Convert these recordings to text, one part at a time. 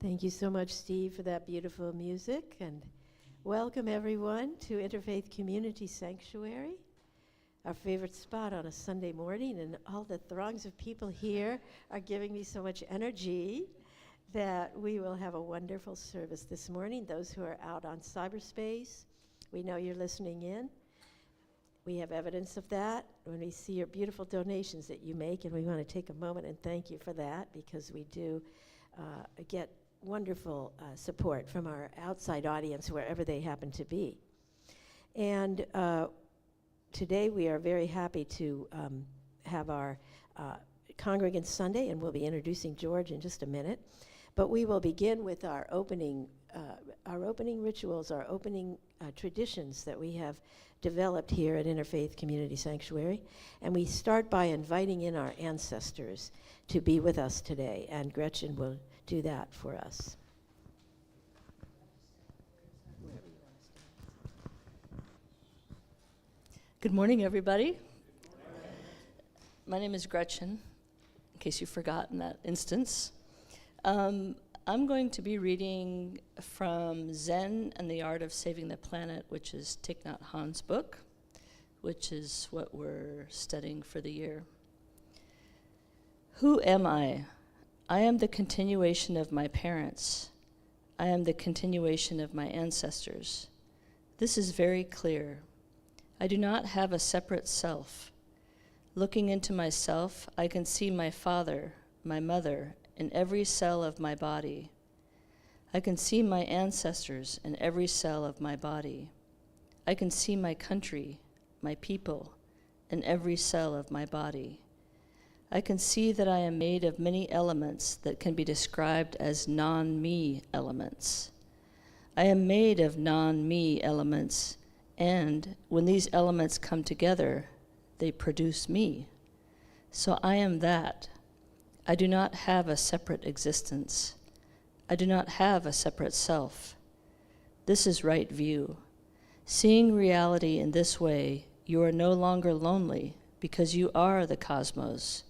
Thank you so much, Steve, for that beautiful music, and welcome everyone to Interfaith Community Sanctuary, our favorite spot on a Sunday morning, and all the throngs of people here are giving me so much energy that we will have a wonderful service this morning. Those who are out on cyberspace, we know you're listening in. We have evidence of that when we see your beautiful donations that you make, and we want to take a moment and thank you for that, because we do get wonderful support from our outside audience, wherever they happen to be. And today we are very happy to have our Congregant Sunday, and we'll be introducing George in just a minute. But we will begin with our opening rituals, our opening traditions that we have developed here at Interfaith Community Sanctuary. And we start by inviting in our ancestors to be with us today, and Gretchen will do that for us. Good morning, everybody. My name is Gretchen, in case you've forgotten that instance. I'm going to be reading from Zen and the Art of Saving the Planet, which is Thich Nhat Hanh's book, which is what we're studying for the year. Who am I? I am the continuation of my parents. I am the continuation of my ancestors. This is very clear. I do not have a separate self. Looking into myself, I can see my father, my mother, in every cell of my body. I can see my ancestors in every cell of my body. I can see my country, my people, in every cell of my body. I can see that I am made of many elements that can be described as non-me elements. I am made of non-me elements, and when these elements come together, they produce me. So I am that. I do not have a separate existence. I do not have a separate self. This is right view. Seeing reality in this way, you are no longer lonely because you are the cosmos.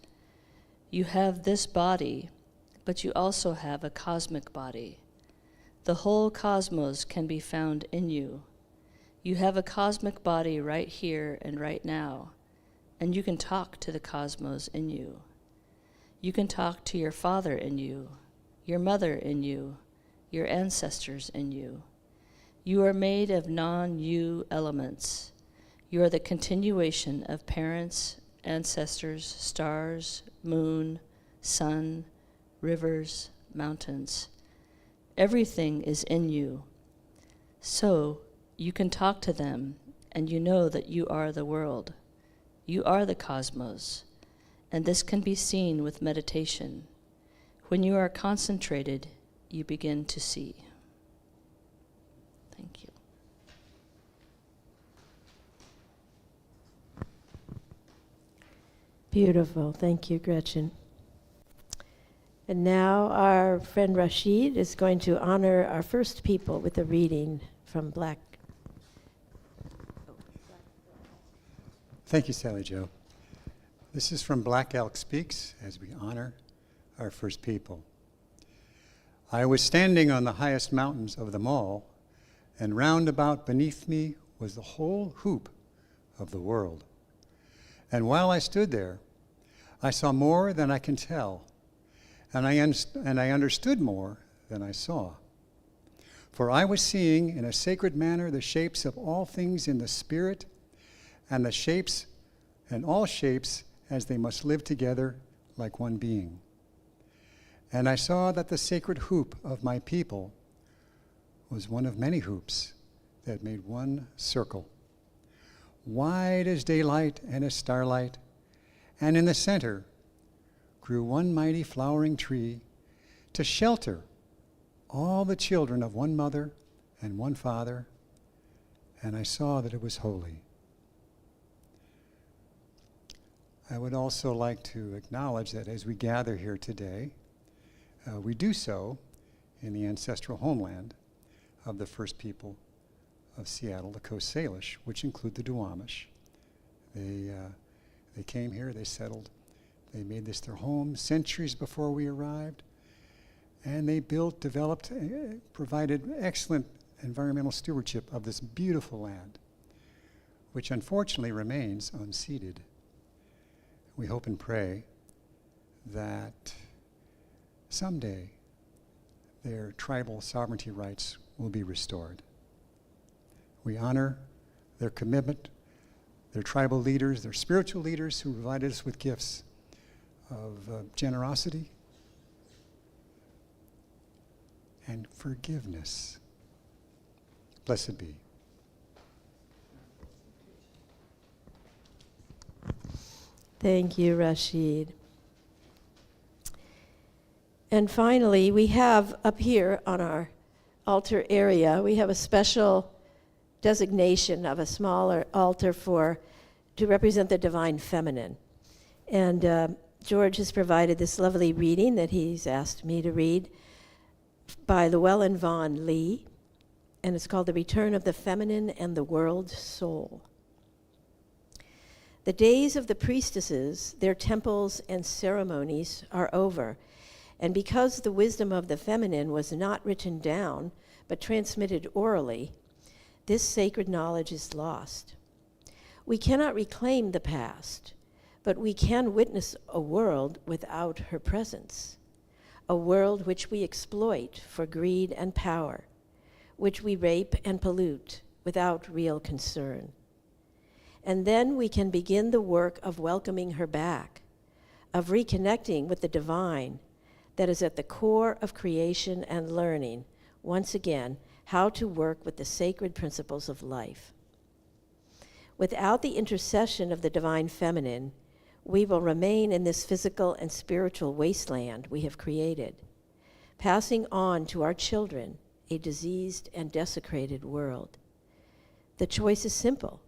You have this body, but you also have a cosmic body. The whole cosmos can be found in you. You have a cosmic body right here and right now, and you can talk to the cosmos in you. You can talk to your father in you, your mother in you, your ancestors in you. You are made of non-you elements. You are the continuation of parents, ancestors, stars, moon, sun, rivers, mountains. Everything is in you. So you can talk to them, and you know that you are the world. You are the cosmos, and this can be seen with meditation. When you are concentrated, you begin to see. Thank you. Beautiful. Thank you, Gretchen. And now our friend Rashid is going to honor our first people with a reading from Black. Thank you, Sally Jo. This is from Black Elk Speaks as we honor our first people. I was standing on the highest mountains of them all, and round about beneath me was the whole hoop of the world. And while I stood there, I saw more than I can tell, and I understood more than I saw. For I was seeing in a sacred manner the shapes of all things in the spirit, and the shapes and all shapes as they must live together like one being. And I saw that the sacred hoop of my people was one of many hoops that made one circle, wide as daylight and as starlight, and in the center grew one mighty flowering tree to shelter all the children of one mother and one father, and I saw that it was holy. I would also like to acknowledge that as we gather here today, we do so in the ancestral homeland of the first people of Seattle, the Coast Salish, which include the Duwamish. They came here, they settled, they made this their home centuries before we arrived, And they built, developed, provided excellent environmental stewardship of this beautiful land, which unfortunately remains unceded. We hope and pray that someday their tribal sovereignty rights will be restored. We honor their commitment, their tribal leaders, their spiritual leaders who provided us with gifts of generosity and forgiveness. Blessed be. Thank you, Rashid. And finally, we have up here on our altar area, we have a special designation of a smaller altar to represent the divine feminine. And George has provided this lovely reading that he's asked me to read by Llewellyn Vaughan Lee, and it's called The Return of the Feminine and the World Soul. The days of the priestesses, their temples and ceremonies are over, and because the wisdom of the feminine was not written down, but transmitted orally, this sacred knowledge is lost. We cannot reclaim the past, but we can witness a world without her presence, a world which we exploit for greed and power, which we rape and pollute without real concern. And then we can begin the work of welcoming her back, of reconnecting with the divine that is at the core of creation and learning, once again, how to work with the sacred principles of life. Without the intercession of the divine feminine, we will remain in this physical and spiritual wasteland we have created, passing on to our children a diseased and desecrated world. The choice is simple.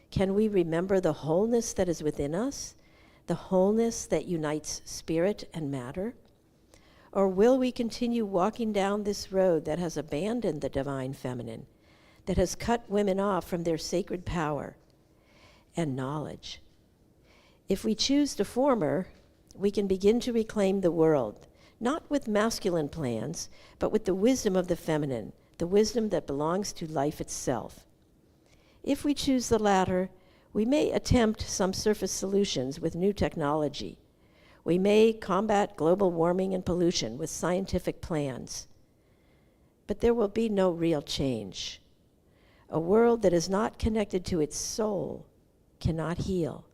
Can we remember the wholeness that is within us, the wholeness that unites spirit and matter? Or will we continue walking down this road that has abandoned the divine feminine, that has cut women off from their sacred power and knowledge? If we choose the former, we can begin to reclaim the world, not with masculine plans, but with the wisdom of the feminine, the wisdom that belongs to life itself. If we choose the latter, we may attempt some surface solutions with new technology. We may combat global warming and pollution with scientific plans. But there will be no real change. A world that is not connected to its soul cannot heal.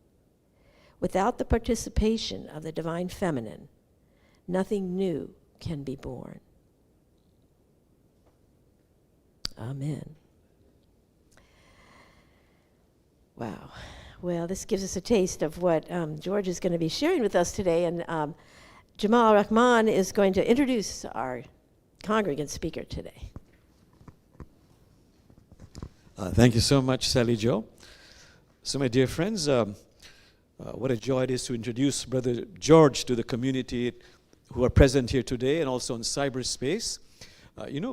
Without the participation of the divine feminine, nothing new can be born. Amen. Wow. Well, this gives us a taste of what George is going to be sharing with us today. And Jamal Rahman is going to introduce our congregant speaker today. Thank you so much, Sally Jo. So, my dear friends, what a joy it is to introduce Brother George to the community who are present here today and also in cyberspace.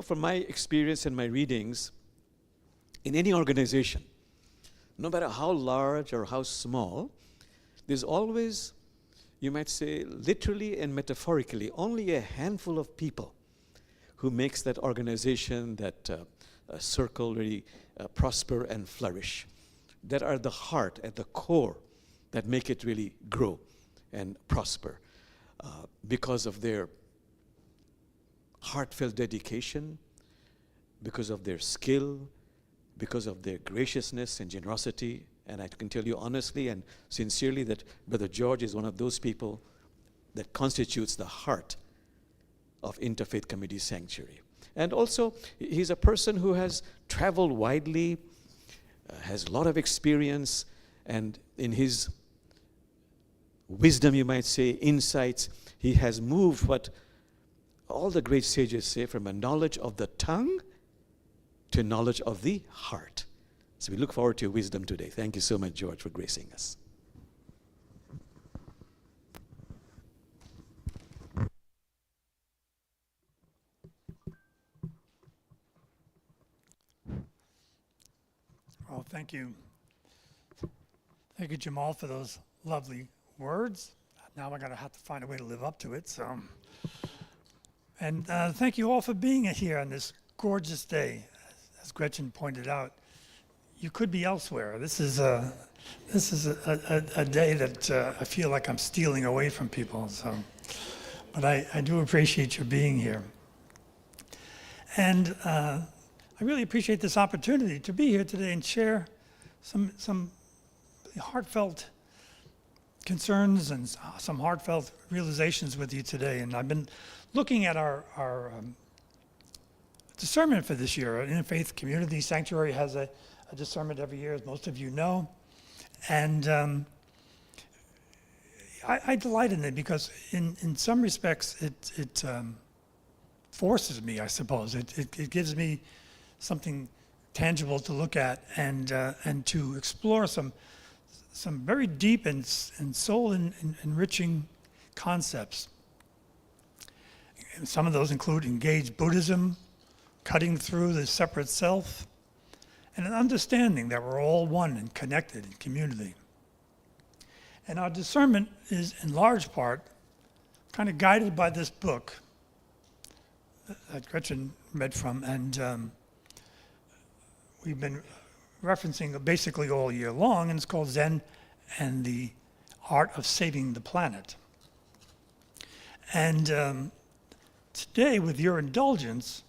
From my experience and my readings, in any organization, no matter how large or how small, there's always, you might say, literally and metaphorically, only a handful of people who makes that organization, that circle really prosper and flourish, that are the heart at the core that make it really grow and prosper because of their heartfelt dedication, because of their skill, because of their graciousness and generosity. And I can tell you honestly and sincerely that Brother George is one of those people that constitutes the heart of Interfaith Community Sanctuary. And also, he's a person who has traveled widely, has a lot of experience, and in his wisdom, you might say, insights, he has moved what all the great sages say, from a knowledge of the tongue to knowledge of the heart. So we look forward to your wisdom today. Thank you so much, George, for gracing us. Well, thank you. Thank you, Jamal, for those lovely words. Now I'm going to have to find a way to live up to it. So, And thank you all for being here on this gorgeous day. As Gretchen pointed out, you could be elsewhere. This is a day that I feel like I'm stealing away from people. But I do appreciate your being here. And I really appreciate this opportunity to be here today and share some heartfelt concerns and some heartfelt realizations with you today. And I've been looking at our discernment for this year. Interfaith Community Sanctuary has a discernment every year, as most of you know. And I delight in it because in some respects it forces me, I suppose. It gives me something tangible to look at and to explore some very deep and soul enriching concepts. And some of those include engaged Buddhism, cutting through the separate self, and an understanding that we're all one and connected in community. And our discernment is, in large part, kind of guided by this book that Gretchen read from, and we've been referencing basically all year long, and it's called Zen and the Art of Saving the Planet. And today, with your indulgence,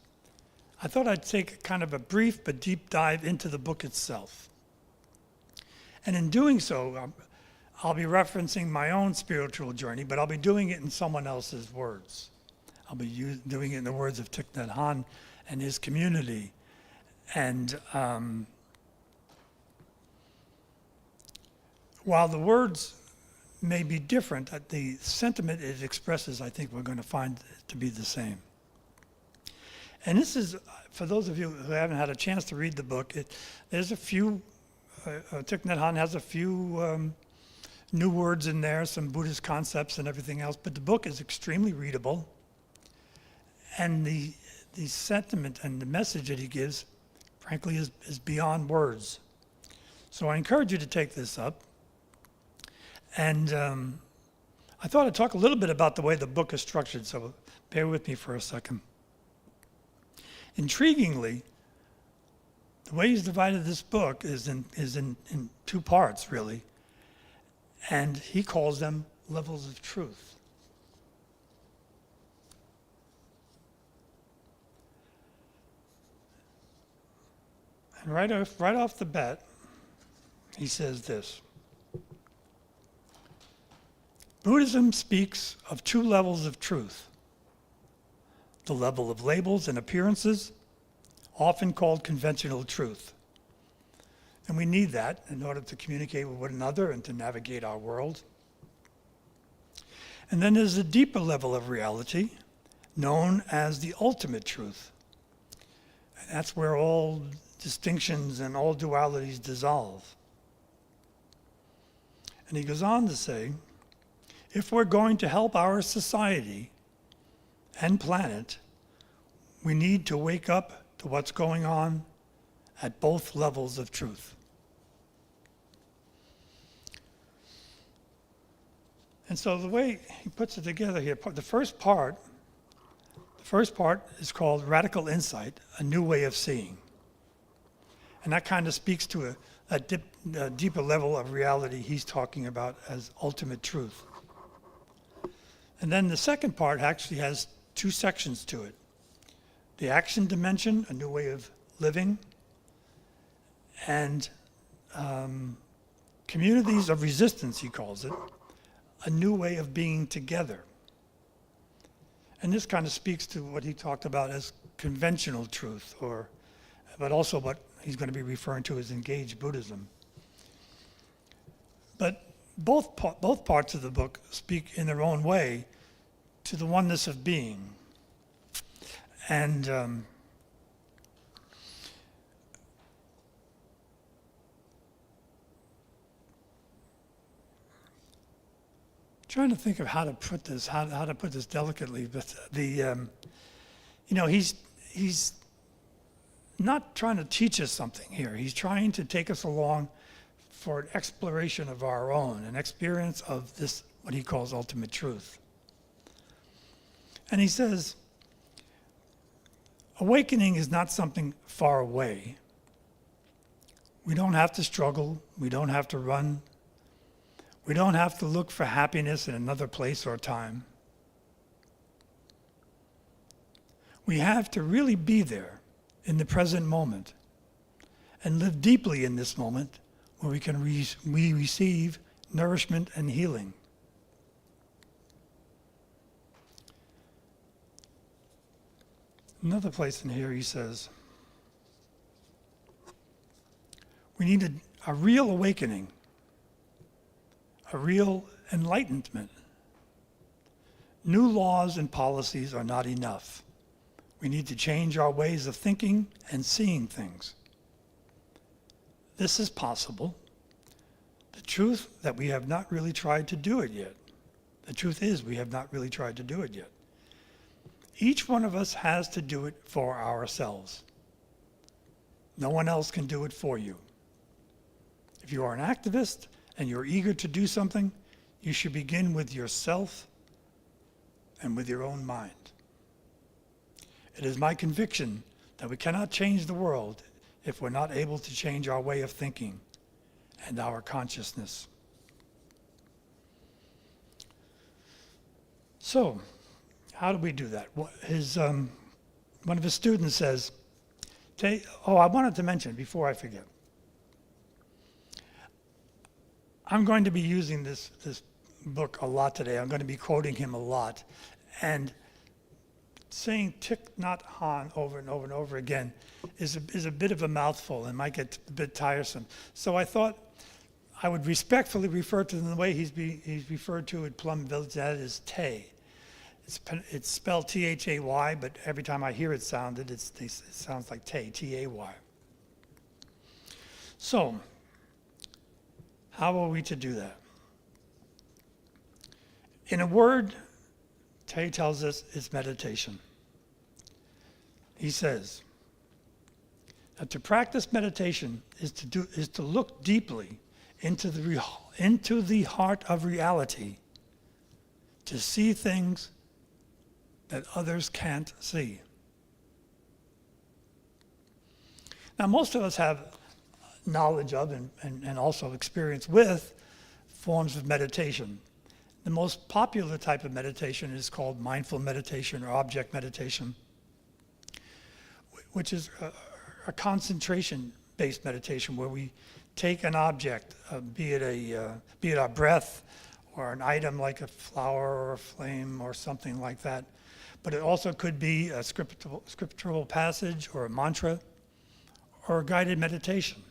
I thought I'd take kind of a brief but deep dive into the book itself. And in doing so, I'll be referencing my own spiritual journey, but I'll be doing it in someone else's words. I'll be doing it in the words of Thich Nhat Hanh and his community. And while the words may be different, the sentiment it expresses, I think we're going to find to be the same. And this is, for those of you who haven't had a chance to read the book, there's a few, Thich Nhat Hanh has a few new words in there, some Buddhist concepts and everything else, but the book is extremely readable. And the sentiment and the message that he gives, frankly, is beyond words. So I encourage you to take this up. And I thought I'd talk a little bit about the way the book is structured, so bear with me for a second. Intriguingly, the way he's divided this book is in two parts, really. And he calls them levels of truth. And right off the bat, he says this. Buddhism speaks of two levels of truth. The level of labels and appearances, often called conventional truth. And we need that in order to communicate with one another and to navigate our world. And then there's a deeper level of reality, known as the ultimate truth. And that's where all distinctions and all dualities dissolve. And he goes on to say, if we're going to help our society and planet, we need to wake up to what's going on at both levels of truth. And so the way he puts it together here, the first part is called Radical Insight, a New Way of Seeing. And that kind of speaks to a deeper level of reality he's talking about as ultimate truth. And then the second part actually has two sections to it. The action dimension, a new way of living, and communities of resistance, he calls it, a new way of being together. And this kind of speaks to what he talked about as conventional truth, but also what he's going to be referring to as engaged Buddhism. But both parts of the book speak in their own way to the oneness of being. And trying to think of how to put this delicately, but he's not trying to teach us something here. He's trying to take us along for an exploration of our own, an experience of this, what he calls ultimate truth. And he says, Awakening is not something far away. We don't have to struggle. We don't have to run. We don't have to look for happiness in another place or time. We have to really be there in the present moment and live deeply in this moment where we receive nourishment and healing. Another place in here he says, we need a real awakening, a real enlightenment. New laws and policies are not enough. We need to change our ways of thinking and seeing things. This is possible. The truth that we have not really tried to do it yet. The truth is we have not really tried to do it yet. Each one of us has to do it for ourselves. No one else can do it for you. If you are an activist and you're eager to do something, you should begin with yourself and with your own mind. It is my conviction that we cannot change the world if we're not able to change our way of thinking and our consciousness. So, how do we do that? One of his students says, I wanted to mention before I forget. I'm going to be using this book a lot today. I'm going to be quoting him a lot. And saying Thich Nhat Hanh over and over and over again is a bit of a mouthful and might get a bit tiresome. So I thought I would respectfully refer to him the way he's referred to at Plum Village, that is Tay. It's spelled T-H-A-Y, but every time I hear it sounded, it sounds like Tay, T-A-Y. So, how are we to do that? In a word, Tay tells us it's meditation. He says that to practice meditation is to look deeply into the heart of reality, to see things that others can't see. Now, most of us have knowledge of and also experience with forms of meditation. The most popular type of meditation is called mindful meditation or object meditation, which is a concentration-based meditation where we take an object, be it our breath or an item like a flower or a flame or something like that. But it also could be a scriptural passage or a mantra or a guided meditation.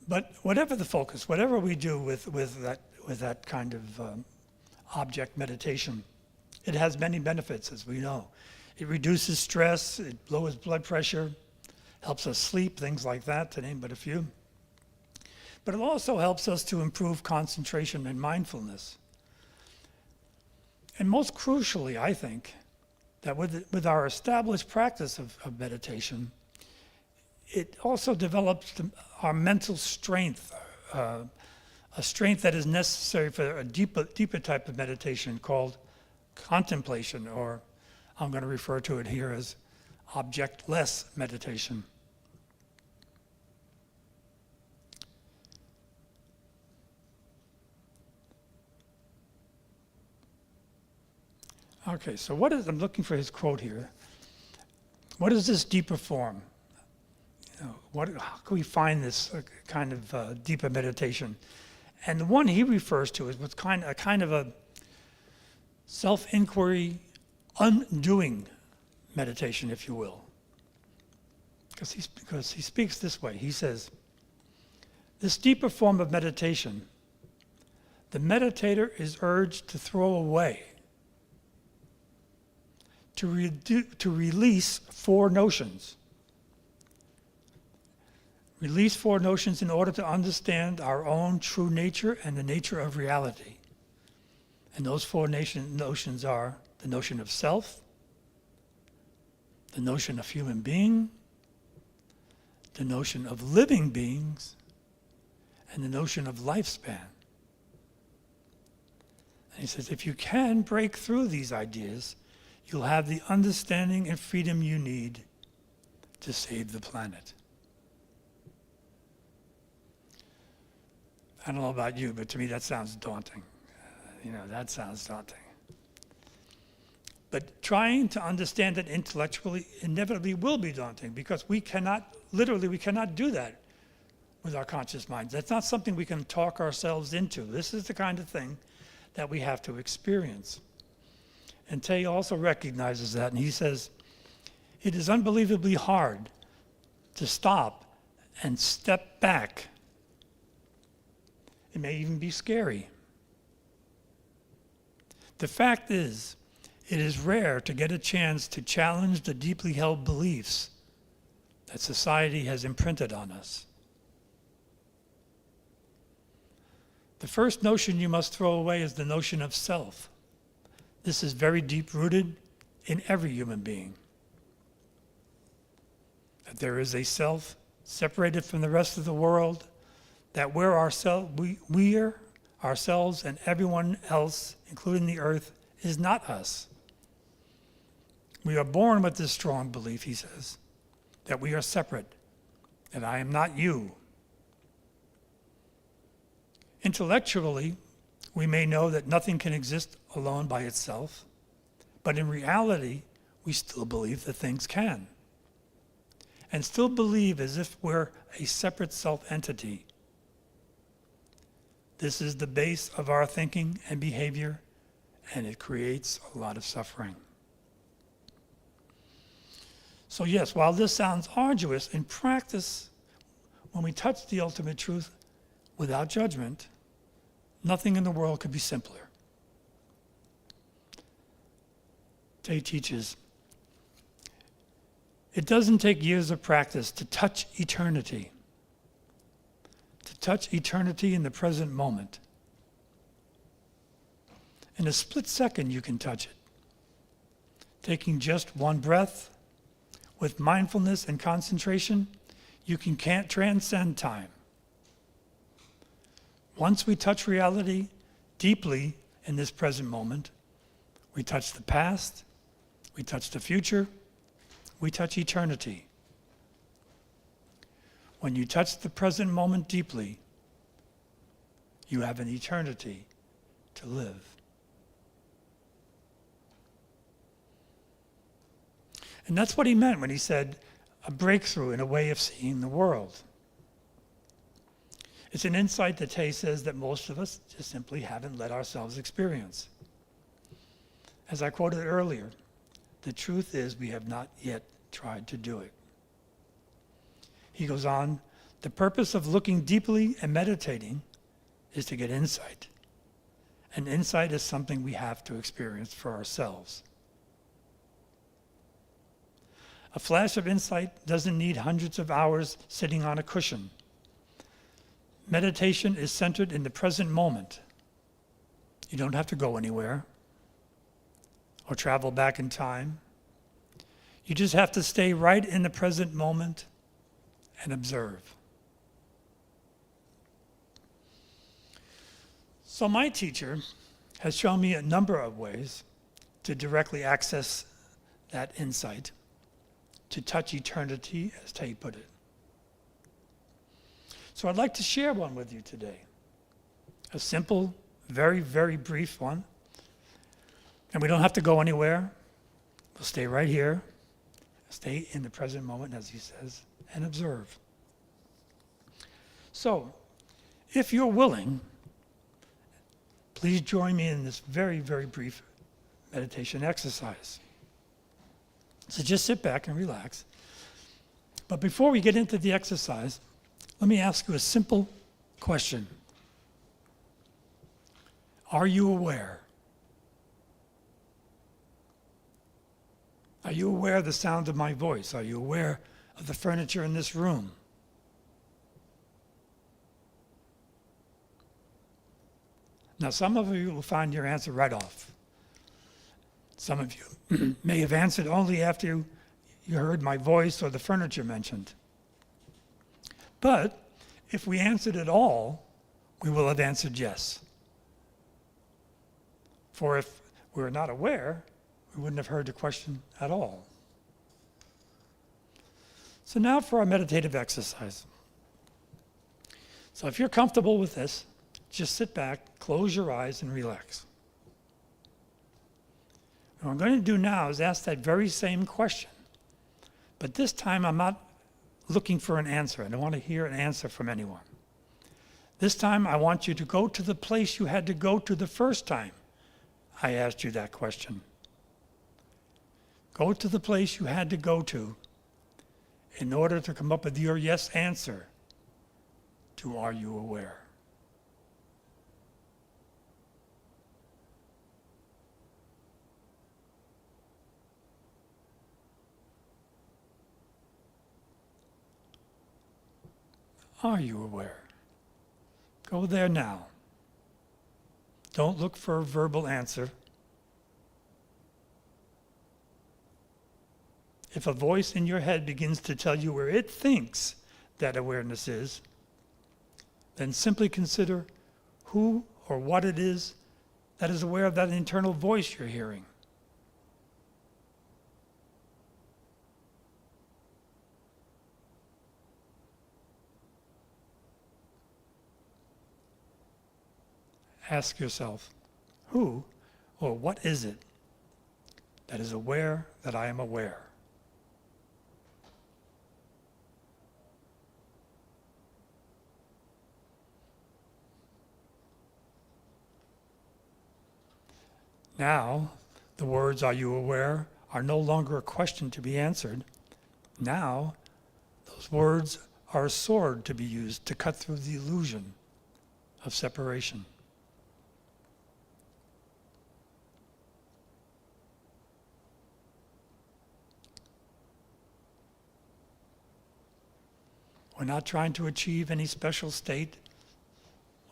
But whatever the focus, whatever we do with that kind of object meditation, it has many benefits, as we know. It reduces stress, it lowers blood pressure, helps us sleep, things like that, to name but a few. But it also helps us to improve concentration and mindfulness. And most crucially, I think, that with our established practice of meditation, it also develops our mental strength, a strength that is necessary for a deeper type of meditation called contemplation, or I'm going to refer to it here as objectless meditation. Okay, so I'm looking for his quote here. What is this deeper form? How can we find this kind of deeper meditation? And the one he refers to is what's kind of a self-inquiry, undoing meditation, if you will. Because he speaks this way. He says, this deeper form of meditation, the meditator is urged to throw away, to release four notions. Release four notions in order to understand our own true nature and the nature of reality. And those four notions are the notion of self, the notion of human being, the notion of living beings, and the notion of lifespan. And he says, if you can break through these ideas, you'll have the understanding and freedom you need to save the planet. I don't know about you, but to me that sounds daunting. That sounds daunting. But trying to understand it intellectually inevitably will be daunting, because we cannot do that with our conscious minds. That's not something we can talk ourselves into. This is the kind of thing that we have to experience. And Tay also recognizes that, and he says, it is unbelievably hard to stop and step back. It may even be scary. The fact is, it is rare to get a chance to challenge the deeply held beliefs that society has imprinted on us. The first notion you must throw away is the notion of self. This is very deep-rooted in every human being. That there is a self separated from the rest of the world, that we're ourselves and everyone else, including the earth, is not us. We are born with this strong belief, he says, that we are separate, that I am not you. Intellectually, we may know that nothing can exist alone by itself, but in reality, we still believe that things can, and still believe as if we're a separate self-entity. This is the base of our thinking and behavior, and it creates a lot of suffering. So yes, while this sounds arduous, in practice, when we touch the ultimate truth without judgment, nothing in the world could be simpler. Tay teaches, it doesn't take years of practice to touch eternity. To touch eternity in the present moment. In a split second, you can touch it. Taking just one breath, with mindfulness and concentration, you can't transcend time. Once we touch reality deeply in this present moment, we touch the past, we touch the future, we touch eternity. When you touch the present moment deeply, you have an eternity to live. And that's what he meant when he said a breakthrough in a way of seeing the world. It's an insight that Tay says that most of us just simply haven't let ourselves experience. As I quoted earlier, the truth is we have not yet tried to do it. He goes on, the purpose of looking deeply and meditating is to get insight. And insight is something we have to experience for ourselves. A flash of insight doesn't need hundreds of hours sitting on a cushion. Meditation is centered in the present moment. You don't have to go anywhere or travel back in time. You just have to stay right in the present moment and observe. So my teacher has shown me a number of ways to directly access that insight, to touch eternity, as Tay put it. So I'd like to share one with you today. A simple, very, very brief one. And we don't have to go anywhere. We'll stay right here, stay in the present moment, as he says, and observe. So, if you're willing, please join me in this very, very brief meditation exercise. So just sit back and relax. But before we get into the exercise, let me ask you a simple question. Are you aware? Are you aware of the sound of my voice? Are you aware of the furniture in this room? Now, some of you will find your answer right off. Some of you may have answered only after you heard my voice or the furniture mentioned. But if we answered at all, we will have answered yes. For if we're not aware, we wouldn't have heard the question at all. So now for our meditative exercise. So if you're comfortable with this, just sit back, close your eyes, and relax. And what I'm going to do now is ask that very same question. But this time I'm not looking for an answer. I don't want to hear an answer from anyone. This time I want you to go to the place you had to go to the first time I asked you that question. Go to the place you had to go to in order to come up with your yes answer to are you aware? Are you aware? Go there now. Don't look for a verbal answer. If a voice in your head begins to tell you where it thinks that awareness is, then simply consider who or what it is that is aware of that internal voice you're hearing. Ask yourself, who or what is it that is aware that I am aware? Now, the words, are you aware, are no longer a question to be answered. Now, those words are a sword to be used to cut through the illusion of separation. We're not trying to achieve any special state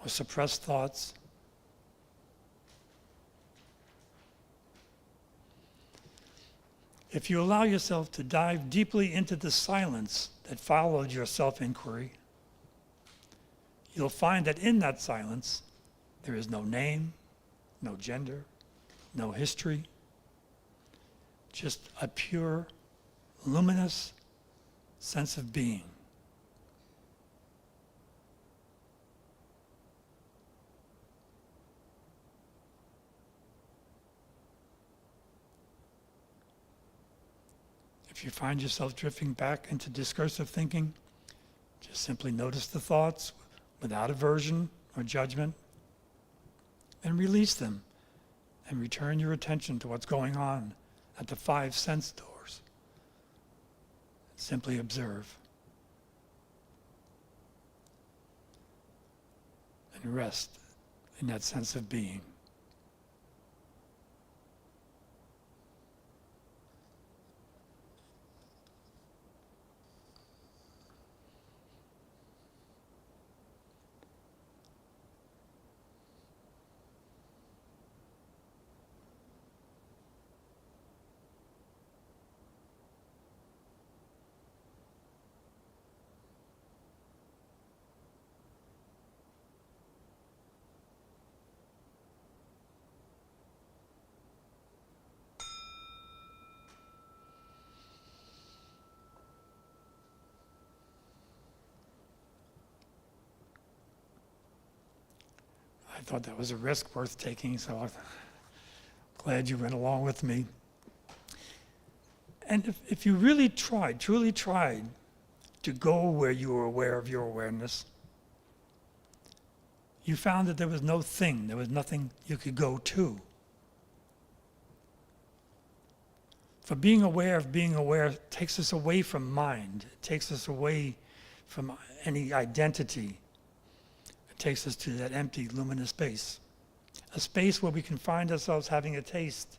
or suppress thoughts. If you allow yourself to dive deeply into the silence that followed your self-inquiry, you'll find that in that silence, there is no name, no gender, no history, just a pure, luminous sense of being. If you find yourself drifting back into discursive thinking, just simply notice the thoughts without aversion or judgment, and release them, and return your attention to what's going on at the 5 sense doors. Simply observe and rest in that sense of being. I thought that was a risk worth taking, so I'm glad you went along with me. And if you really tried, truly tried, to go where you were aware of your awareness, you found that there was no thing, there was nothing you could go to. For being aware of being aware takes us away from mind. It takes us away from any identity. Takes us to that empty, luminous space. A space where we can find ourselves having a taste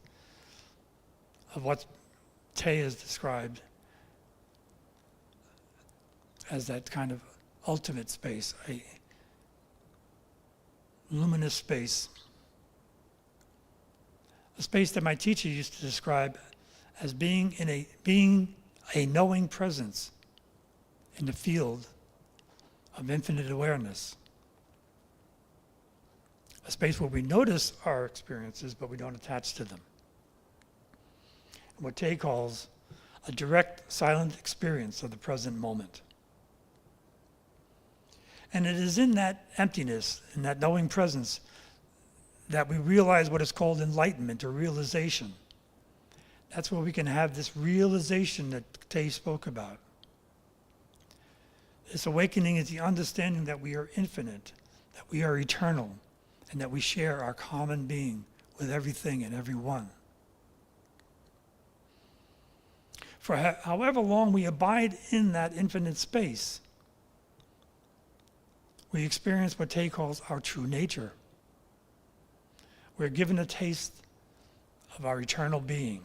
of what Tay has described as that kind of ultimate space, a luminous space. A space that my teacher used to describe as being a knowing presence in the field of infinite awareness. A space where we notice our experiences, but we don't attach to them. what Tay calls a direct, silent experience of the present moment. And it is in that emptiness, in that knowing presence, that we realize what is called enlightenment or realization. That's where we can have this realization that Tay spoke about. This awakening is the understanding that we are infinite, that we are eternal, and that we share our common being with everything and everyone. For however long we abide in that infinite space, we experience what Tay calls our true nature. We're given a taste of our eternal being.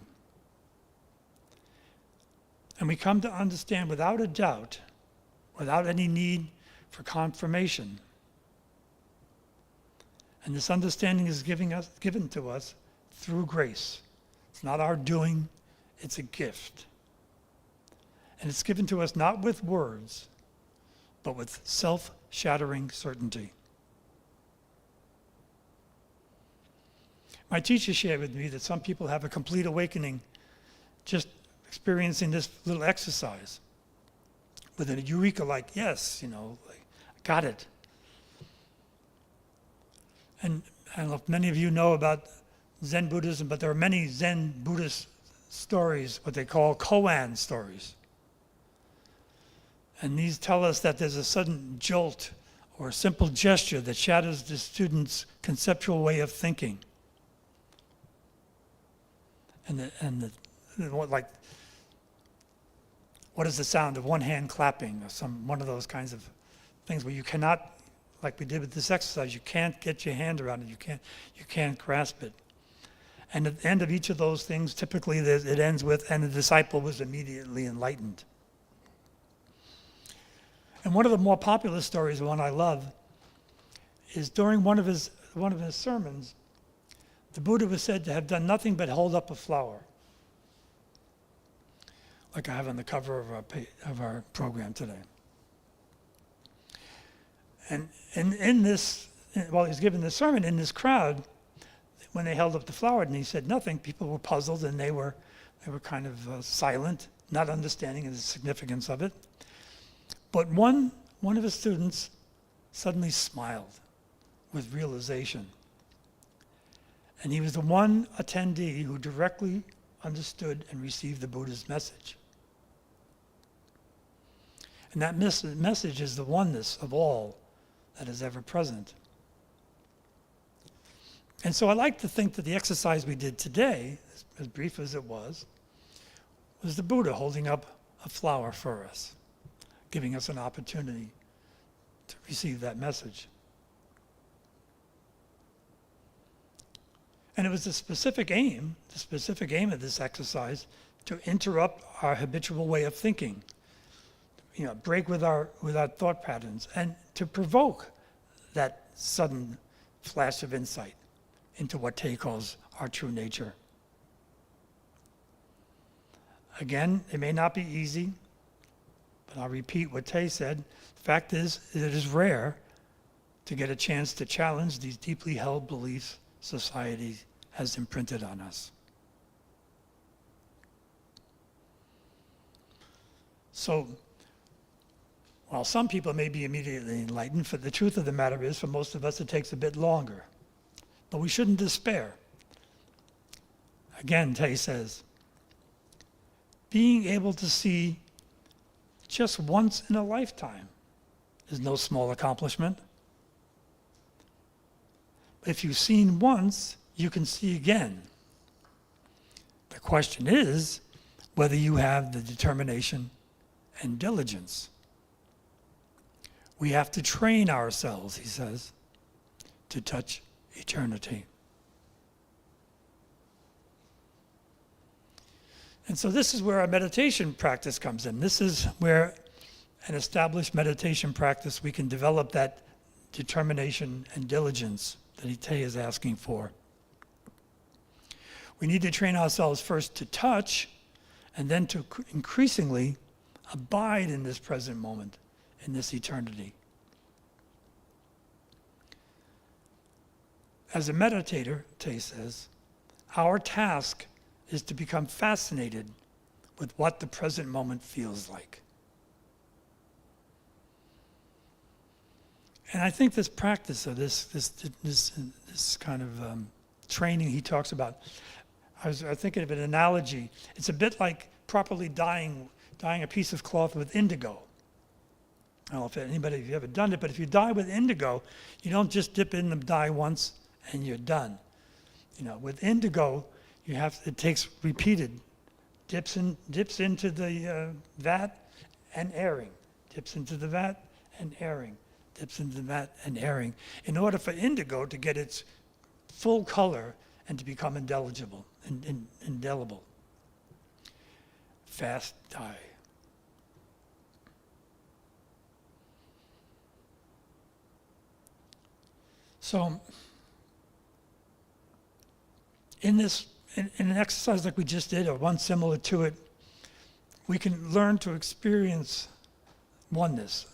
And we come to understand without a doubt, without any need for confirmation. And this understanding is given to us through grace. It's not our doing, it's a gift. And it's given to us not with words, but with self-shattering certainty. My teacher shared with me that some people have a complete awakening just experiencing this little exercise with a eureka, like, yes, like, I got it. And I don't know if many of you know about Zen Buddhism, but there are many Zen Buddhist stories, what they call koan stories. And these tell us that there's a sudden jolt or a simple gesture that shatters the student's conceptual way of thinking. Like, what is the sound of one hand clapping or one of those kinds of things where you cannot, like we did with this exercise, you can't get your hand around it, you can't grasp it. And at the end of each of those things, typically it ends with, and the disciple was immediately enlightened. And one of the more popular stories, one I love, is during one of his sermons, the Buddha was said to have done nothing but hold up a flower, like I have on the cover of our program today. And in this, while he was giving the sermon, in this crowd, when they held up the flower and he said nothing, people were puzzled and they were kind of silent, not understanding the significance of it. But one of his students suddenly smiled with realization. And he was the one attendee who directly understood and received the Buddha's message. And that message is the oneness of all that is ever present. And so I like to think that the exercise we did today, as brief as it was the Buddha holding up a flower for us, giving us an opportunity to receive that message. And it was the specific aim of this exercise to interrupt our habitual way of thinking, break with our thought patterns, and to provoke that sudden flash of insight into what Tay calls our true nature. Again, it may not be easy, but I'll repeat what Tay said. The fact is, it is rare to get a chance to challenge these deeply held beliefs society has imprinted on us. So, while some people may be immediately enlightened, for the truth of the matter is, for most of us, it takes a bit longer. But we shouldn't despair. Again, Tay says, being able to see just once in a lifetime is no small accomplishment. If you've seen once, you can see again. The question is whether you have the determination and diligence. We have to train ourselves, he says, to touch eternity. And so this is where our meditation practice comes in. This is where an established meditation practice, we can develop that determination and diligence that Tay is asking for. We need to train ourselves first to touch, and then to increasingly abide in this present moment, in this eternity. As a meditator, Tay says, our task is to become fascinated with what the present moment feels like. And I think this practice of this kind of training he talks about, I was thinking of an analogy. It's a bit like properly dyeing a piece of cloth with indigo. I don't know if anybody, if you've ever done it, but if you dye with indigo, you don't just dip in the dye once and you're done. With indigo, it takes repeated dips into the vat and airing, dips into the vat and airing, dips into the vat and airing, in order for indigo to get its full color and to become indelible. Fast dye. So, in an exercise like we just did, or one similar to it, we can learn to experience oneness.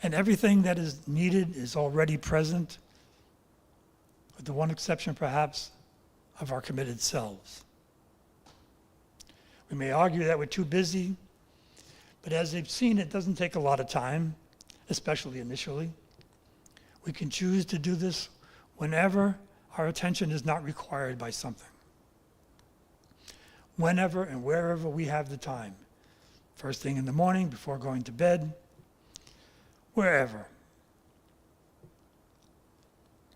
And everything that is needed is already present, with the one exception perhaps of our committed selves. We may argue that we're too busy, but as they've seen, it doesn't take a lot of time, especially initially. We can choose to do this whenever our attention is not required by something. Whenever and wherever we have the time. First thing in the morning, before going to bed, wherever.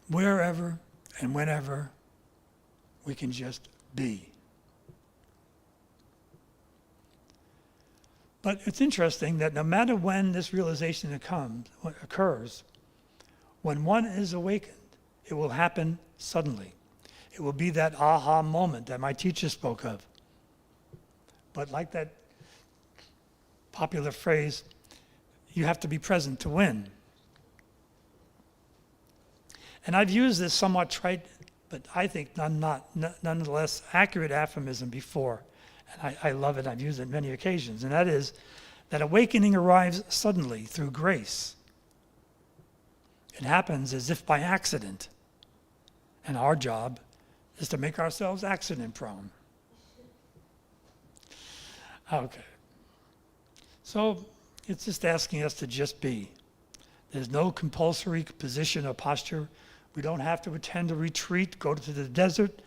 Wherever and whenever we can just be. But it's interesting that no matter when this realization occurs, when one is awakened, it will happen suddenly. It will be that aha moment that my teacher spoke of. But like that popular phrase, you have to be present to win. And I've used this somewhat trite, but I think nonetheless accurate aphorism before. And I love it. I've used it on many occasions. And that is that awakening arrives suddenly through grace. It happens as if by accident. And our job is to make ourselves accident prone. Okay. So it's just asking us to just be. There's no compulsory position or posture. We don't have to attend a retreat, go to the desert.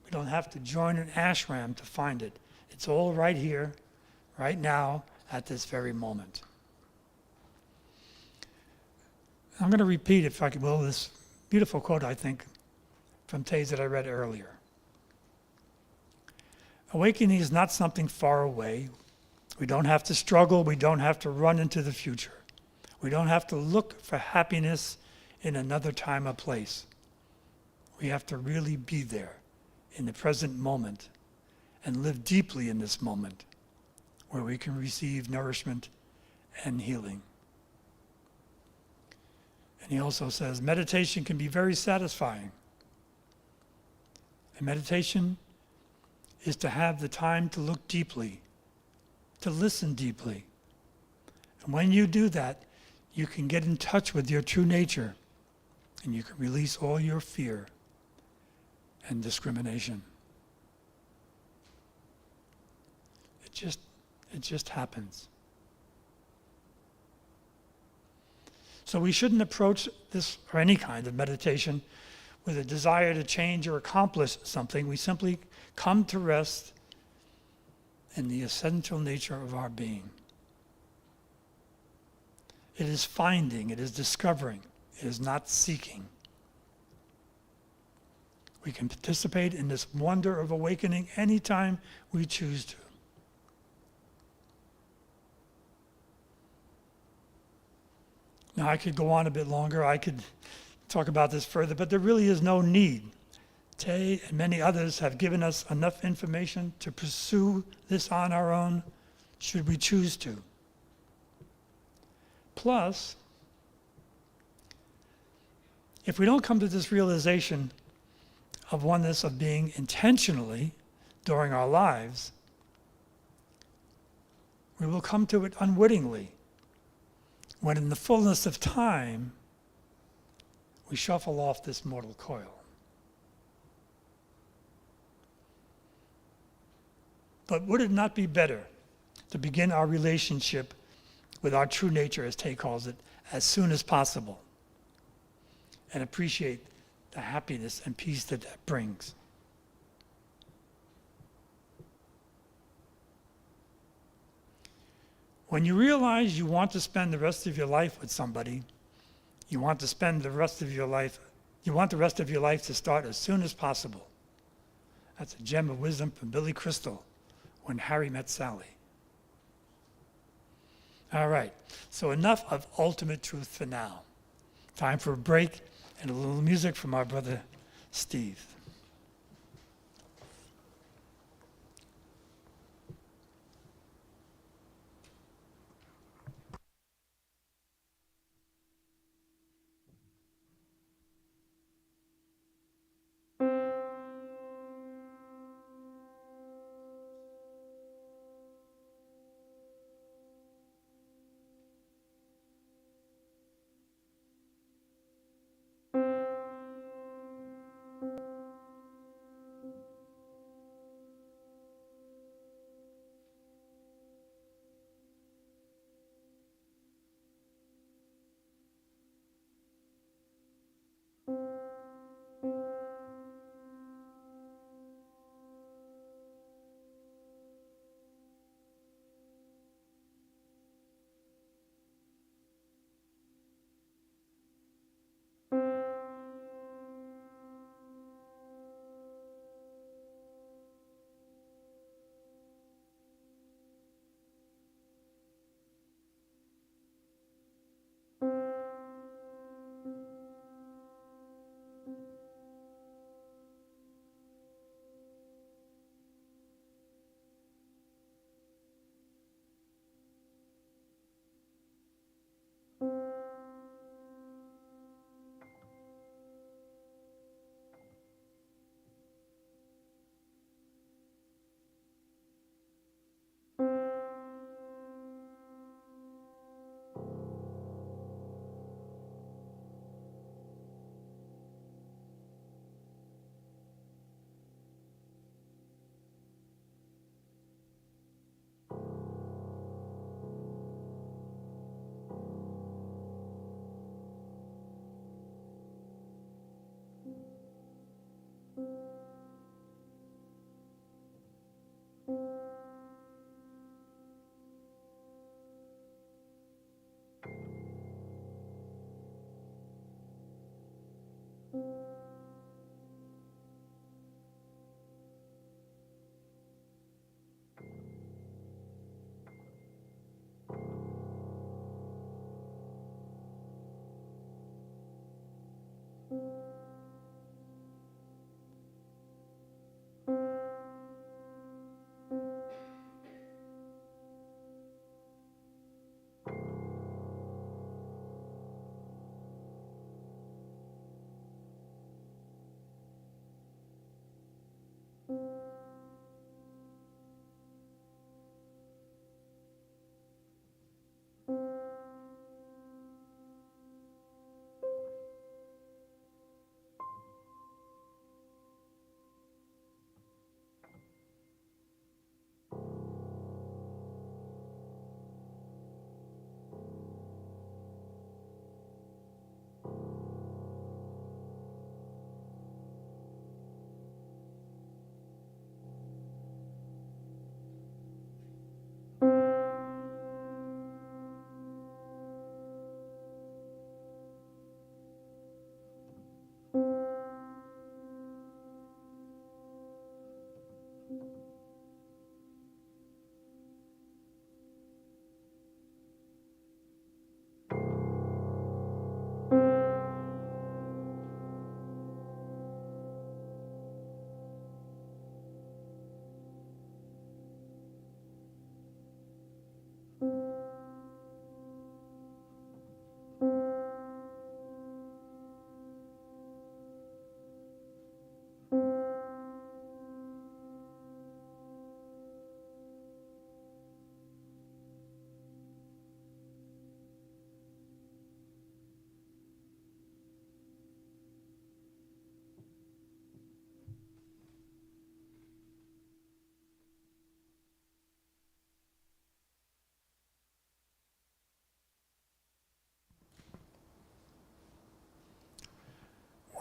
We don't have to join an ashram to find it. It's all right here, right now, at this very moment. I'm going to repeat, if I will, this beautiful quote, I think, from Taze that I read earlier. Awakening is not something far away. We don't have to struggle. We don't have to run into the future. We don't have to look for happiness in another time or place. We have to really be there in the present moment and live deeply in this moment where we can receive nourishment and healing. And he also says, meditation can be very satisfying. And meditation is to have the time to look deeply, to listen deeply. And when you do that, you can get in touch with your true nature, and you can release all your fear and discrimination. It just happens. So we shouldn't approach this or any kind of meditation with a desire to change or accomplish something. We simply come to rest in the essential nature of our being. It is finding, it is discovering, it is not seeking. We can participate in this wonder of awakening anytime we choose to. Now, I could go on a bit longer. I could talk about this further, but there really is no need. Tay and many others have given us enough information to pursue this on our own, should we choose to. Plus, if we don't come to this realization of oneness of being intentionally during our lives, we will come to it unwittingly, when in the fullness of time, we shuffle off this mortal coil. But would it not be better to begin our relationship with our true nature, as Tay calls it, as soon as possible, and appreciate the happiness and peace that that brings? When you realize you want to spend the rest of your life with somebody, you want the rest of your life to start as soon as possible. That's a gem of wisdom from Billy Crystal, When Harry Met Sally. All right, so enough of ultimate truth for now. Time for a break and a little music from our brother Steve.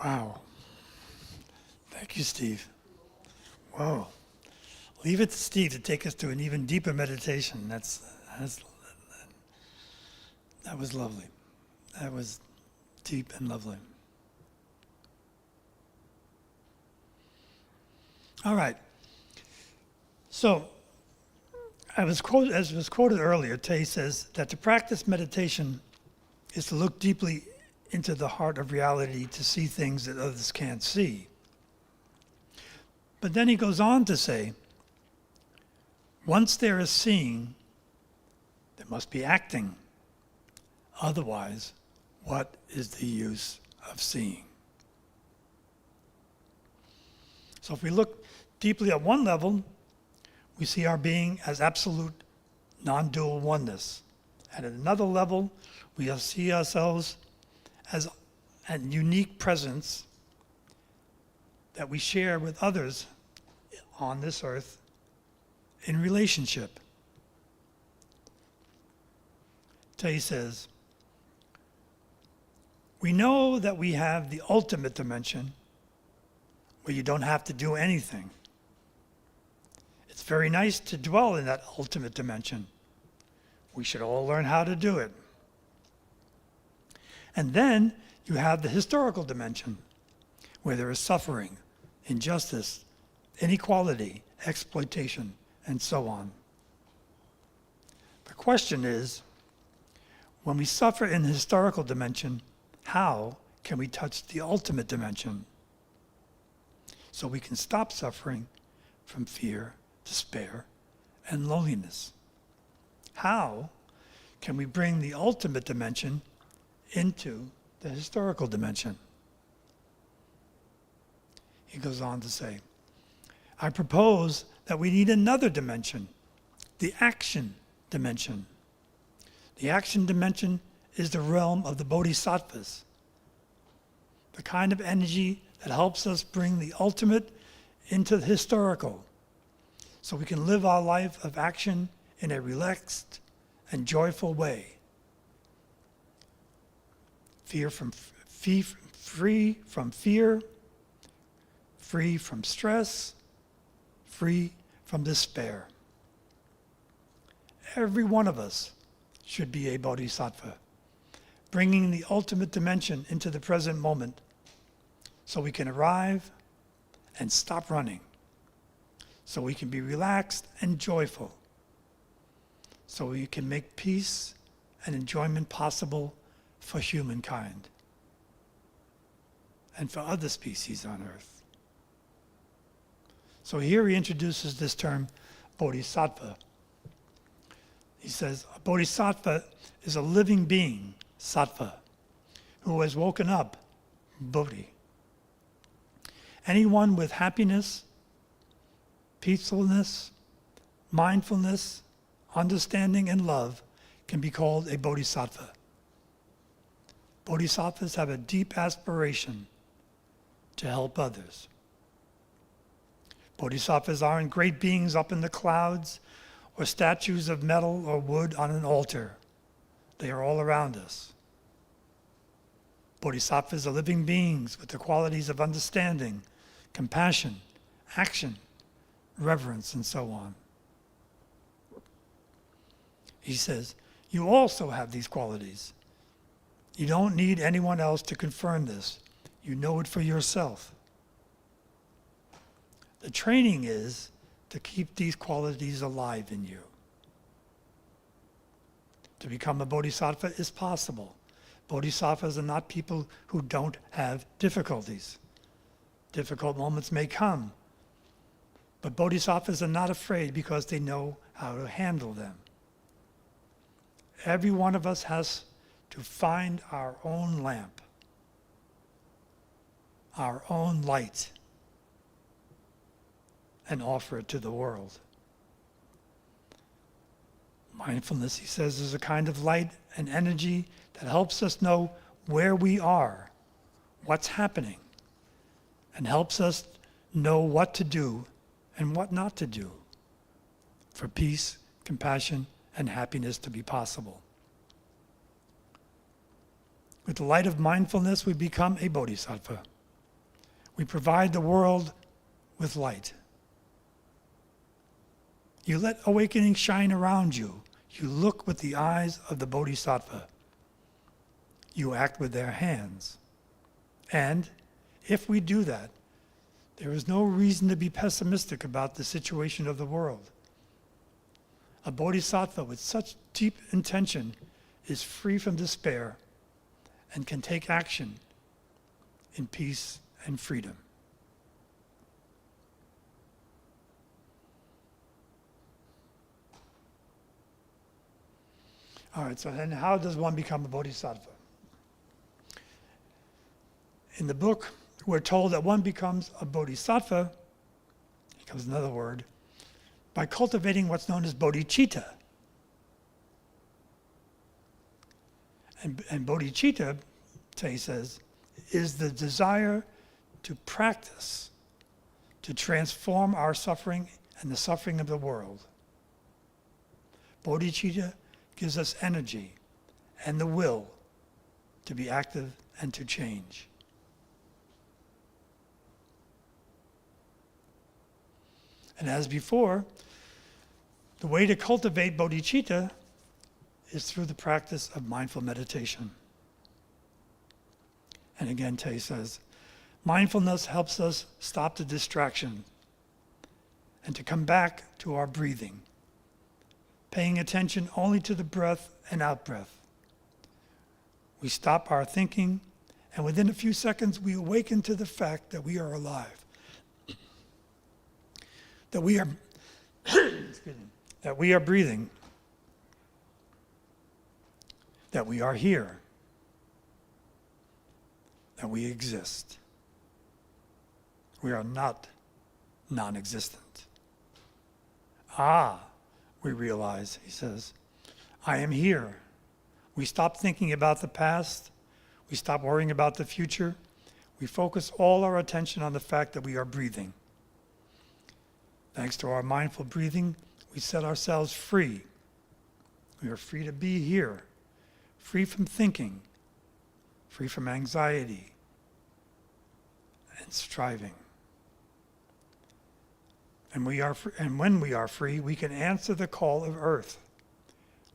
Wow. Thank you, Steve. Whoa. Leave it to Steve to take us to an even deeper meditation. That was lovely. That was deep and lovely. All right. So, as was quoted earlier, Tay says that to practice meditation is to look deeply into the heart of reality to see things that others can't see. But then he goes on to say, once there is seeing, there must be acting. Otherwise, what is the use of seeing? So if we look deeply at one level, we see our being as absolute non-dual oneness. And at another level, we see ourselves as a unique presence that we share with others on this earth in relationship. Tay says, we know that we have the ultimate dimension where you don't have to do anything. It's very nice to dwell in that ultimate dimension. We should all learn how to do it. And then you have the historical dimension, where there is suffering, injustice, inequality, exploitation, and so on. The question is, when we suffer in the historical dimension, how can we touch the ultimate dimension so we can stop suffering from fear, despair, and loneliness? How can we bring the ultimate dimension into the historical dimension? He goes on to say, I propose that we need another dimension, the action dimension. The action dimension is the realm of the bodhisattvas, the kind of energy that helps us bring the ultimate into the historical, so we can live our life of action in a relaxed and joyful way. Free from fear, free from stress, free from despair. Every one of us should be a bodhisattva, bringing the ultimate dimension into the present moment so we can arrive and stop running, so we can be relaxed and joyful, so we can make peace and enjoyment possible for humankind and for other species on earth. So here he introduces this term, bodhisattva. He says, a bodhisattva is a living being, sattva, who has woken up, bodhi. Anyone with happiness, peacefulness, mindfulness, understanding, and love can be called a bodhisattva. Bodhisattvas have a deep aspiration to help others. Bodhisattvas aren't great beings up in the clouds or statues of metal or wood on an altar. They are all around us. Bodhisattvas are living beings with the qualities of understanding, compassion, action, reverence, and so on. He says, you also have these qualities. You don't need anyone else to confirm this. You know it for yourself. The training is to keep these qualities alive in you. To become a bodhisattva is possible. Bodhisattvas are not people who don't have difficulties. Difficult moments may come, but bodhisattvas are not afraid because they know how to handle them. Every one of us has to find our own lamp, our own light, and offer it to the world. Mindfulness, he says, is a kind of light and energy that helps us know where we are, what's happening, and helps us know what to do and what not to do for peace, compassion, and happiness to be possible. With the light of mindfulness, we become a bodhisattva. We provide the world with light. You let awakening shine around you. You look with the eyes of the Bodhisattva. You act with their hands. And if we do that, there is no reason to be pessimistic about the situation of the world. A Bodhisattva with such deep intention is free from despair and can take action in peace and freedom. All right, so then how does one become a Bodhisattva? In the book, we're told that one becomes a Bodhisattva, here comes another word, by cultivating what's known as bodhicitta. And bodhicitta, Tay says, is the desire to practice, to transform our suffering and the suffering of the world. Bodhicitta gives us energy and the will to be active and to change. And as before, the way to cultivate bodhicitta is through the practice of mindful meditation. And again, Tay says, mindfulness helps us stop the distraction and to come back to our breathing, paying attention only to the breath and out-breath. We stop our thinking, and within a few seconds, we awaken to the fact that we are alive, that we are, that we are breathing, that we are here, that we exist. We are not non-existent. We realize, he says, I am here. We stop thinking about the past. We stop worrying about the future. We focus all our attention on the fact that we are breathing. Thanks to our mindful breathing, we set ourselves free. We are free to be here, free from thinking, free from anxiety and striving. And when we are free, we can answer the call of earth.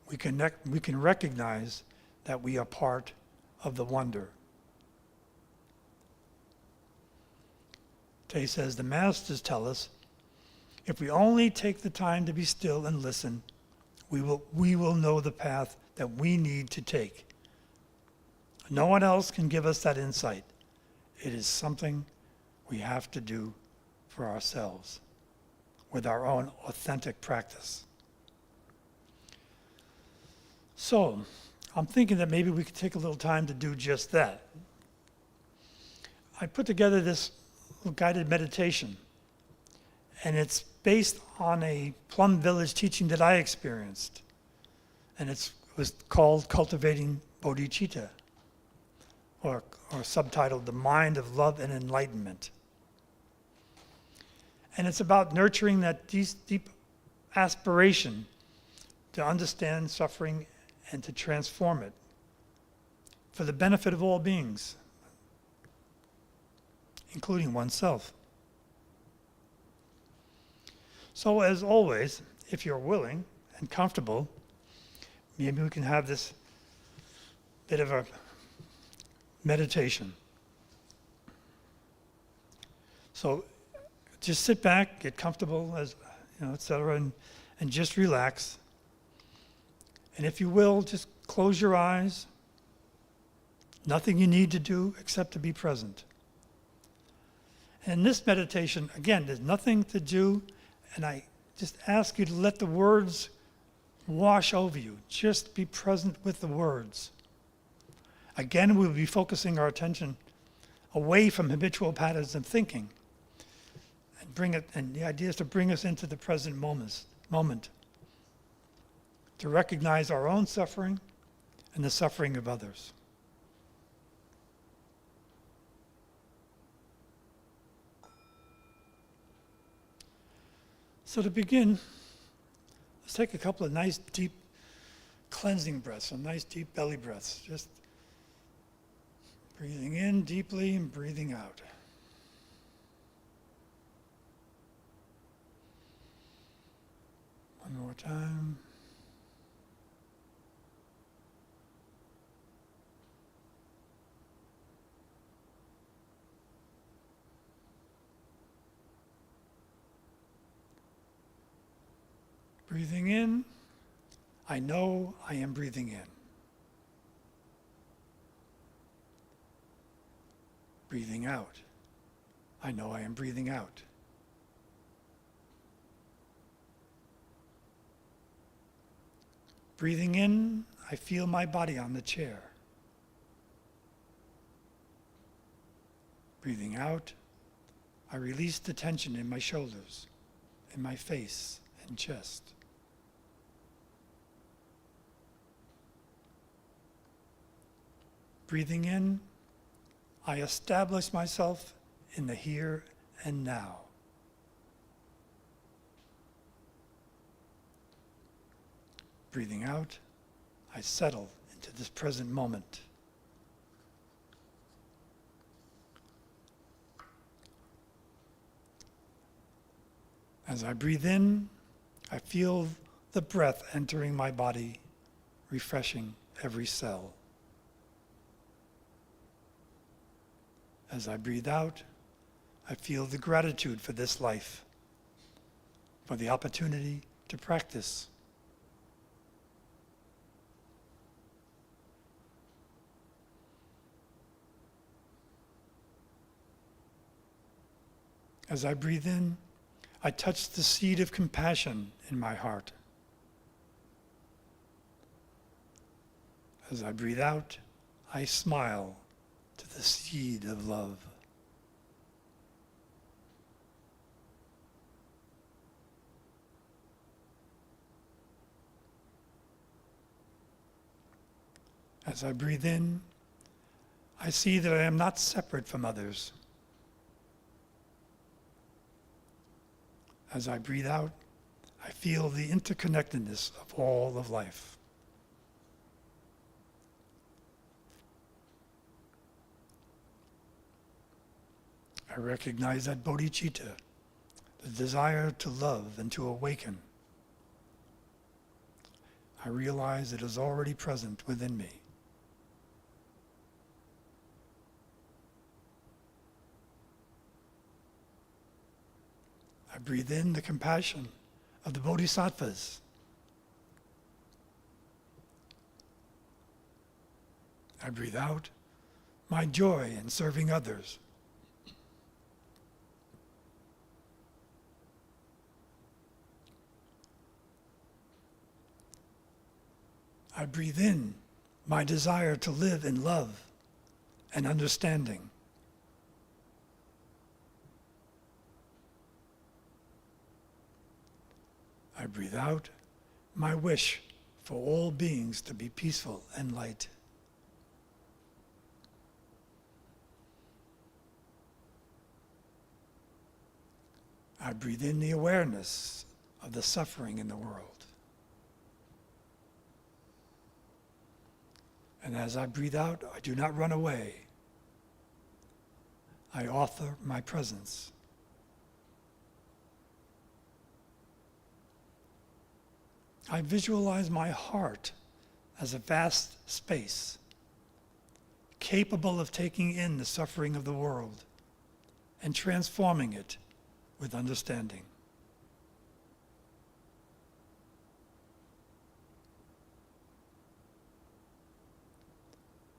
We can recognize that we are part of the wonder. Tay says, the masters tell us, if we only take the time to be still and listen, we will know the path that we need to take. No one else can give us that insight. It is something we have to do for ourselves, with our own authentic practice. So, I'm thinking that maybe we could take a little time to do just that. I put together this guided meditation, and it's based on a Plum Village teaching that I experienced, and it was called Cultivating Bodhicitta, or subtitled The Mind of Love and Enlightenment. And it's about nurturing that deep aspiration to understand suffering and to transform it for the benefit of all beings, including oneself. So as always, if you're willing and comfortable, maybe we can have this bit of a meditation. So just sit back, get comfortable, etc., and just relax. And if you will, just close your eyes. Nothing you need to do except to be present. And in this meditation, again, there's nothing to do, and I just ask you to let the words wash over you. Just be present with the words. Again, we'll be focusing our attention away from habitual patterns of thinking. And the idea is to bring us into the present moment, to recognize our own suffering and the suffering of others. So to begin, let's take a couple of nice deep cleansing breaths, some nice deep belly breaths, just breathing in deeply and breathing out. One more time. Breathing in, I know I am breathing in. Breathing out, I know I am breathing out. Breathing in, I feel my body on the chair. Breathing out, I release the tension in my shoulders, in my face and chest. Breathing in, I establish myself in the here and now. Breathing out, I settle into this present moment. As I breathe in, I feel the breath entering my body, refreshing every cell. As I breathe out, I feel the gratitude for this life, for the opportunity to practice. As I breathe in, I touch the seed of compassion in my heart. As I breathe out, I smile to the seed of love. As I breathe in, I see that I am not separate from others. As I breathe out, I feel the interconnectedness of all of life. I recognize that bodhicitta, the desire to love and to awaken. I realize it is already present within me. I breathe in the compassion of the bodhisattvas. I breathe out my joy in serving others. I breathe in my desire to live in love and understanding. I breathe out my wish for all beings to be peaceful and light. I breathe in the awareness of the suffering in the world. And as I breathe out, I do not run away. I offer my presence. I visualize my heart as a vast space, capable of taking in the suffering of the world and transforming it with understanding.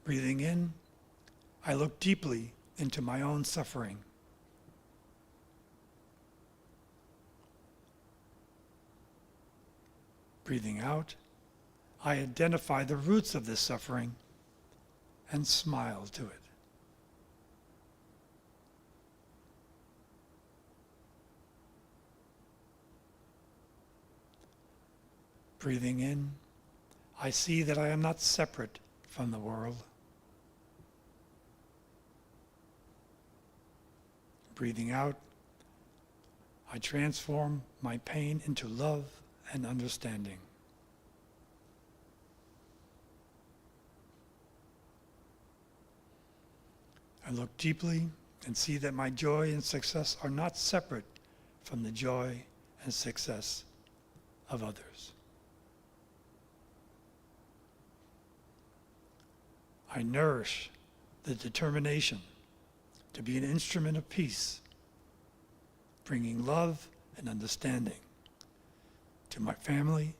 Breathing in, I look deeply into my own suffering. Breathing out, I identify the roots of this suffering and smile to it. Breathing in, I see that I am not separate from the world. Breathing out, I transform my pain into love and understanding. I look deeply and see that my joy and success are not separate from the joy and success of others. I nourish the determination to be an instrument of peace, bringing love and understanding to my family,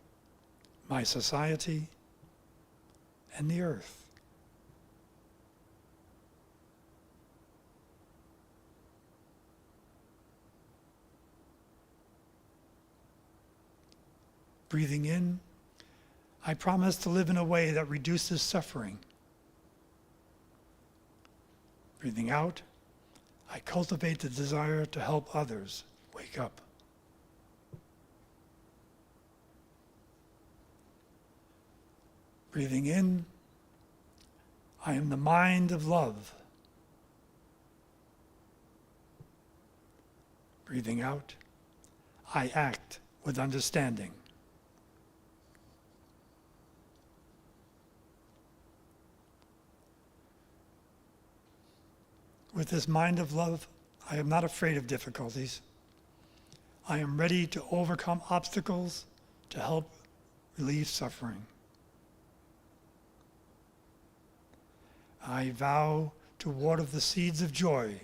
my society, and the earth. Breathing in, I promise to live in a way that reduces suffering. Breathing out, I cultivate the desire to help others wake up. Breathing in, I am the mind of love. Breathing out, I act with understanding. With this mind of love, I am not afraid of difficulties. I am ready to overcome obstacles to help relieve suffering. I vow to water the seeds of joy,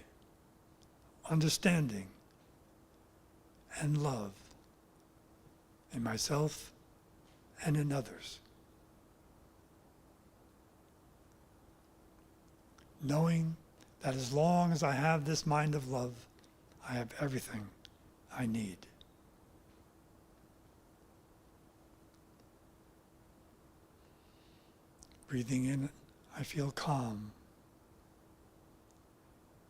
understanding, and love in myself and in others. Knowing that as long as I have this mind of love, I have everything I need. Breathing in, I feel calm.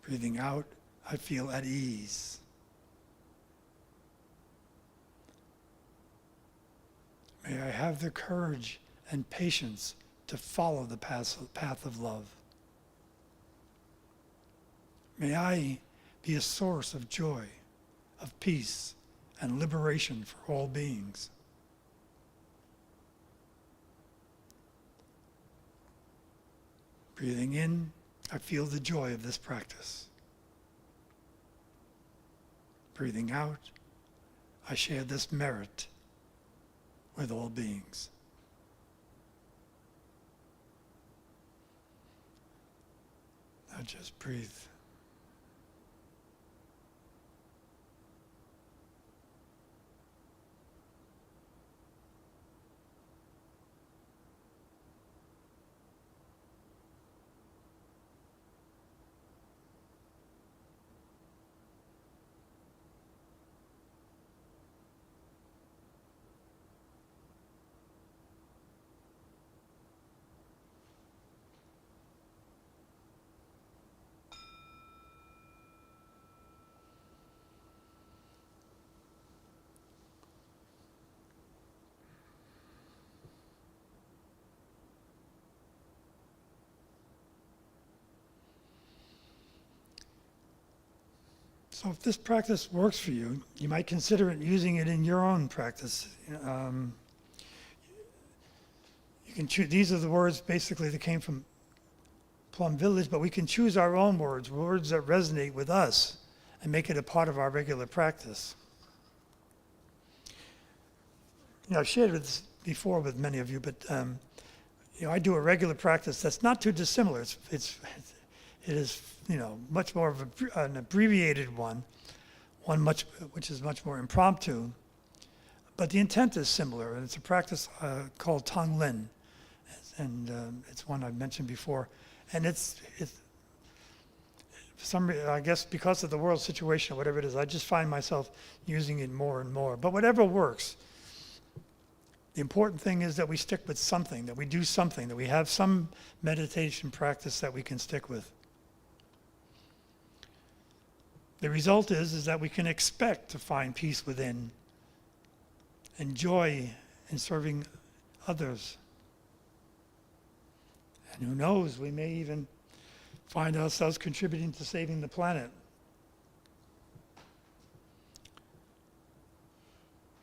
Breathing out, I feel at ease. May I have the courage and patience to follow the path of love. May I be a source of joy, of peace, and liberation for all beings. Breathing in, I feel the joy of this practice. Breathing out, I share this merit with all beings. Now just breathe. So if this practice works for you, you might consider using it in your own practice. You can choose. These are the words basically that came from Plum Village, but we can choose our own words that resonate with us, and make it a part of our regular practice. I've shared this before with many of you, but I do a regular practice that's not too dissimilar. It is much more of an abbreviated one which is much more impromptu, but the intent is similar, and it's a practice called Tong Lin, and it's one I've mentioned before, and it's I guess because of the world situation or whatever it is, I just find myself using it more and more. But whatever works, the important thing is that we stick with something, that we do something, that we have some meditation practice that we can stick with. The result is that we can expect to find peace within and joy in serving others. And who knows, we may even find ourselves contributing to saving the planet.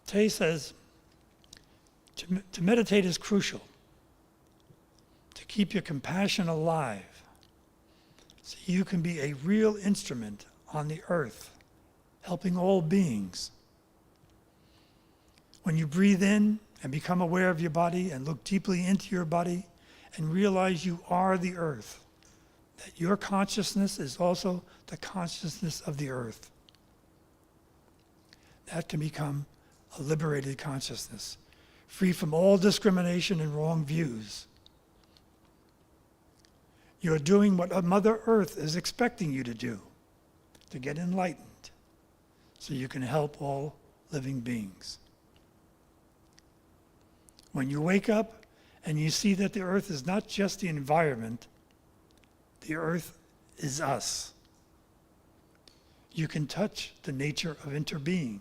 Tay says, to meditate is crucial, to keep your compassion alive, so you can be a real instrument on the earth, helping all beings. When you breathe in and become aware of your body and look deeply into your body and realize you are the earth, that your consciousness is also the consciousness of the earth, that can become a liberated consciousness, free from all discrimination and wrong views. You're doing what Mother Earth is expecting you to do, to get enlightened, so you can help all living beings. When you wake up and you see that the earth is not just the environment, the earth is us. You can touch the nature of interbeing.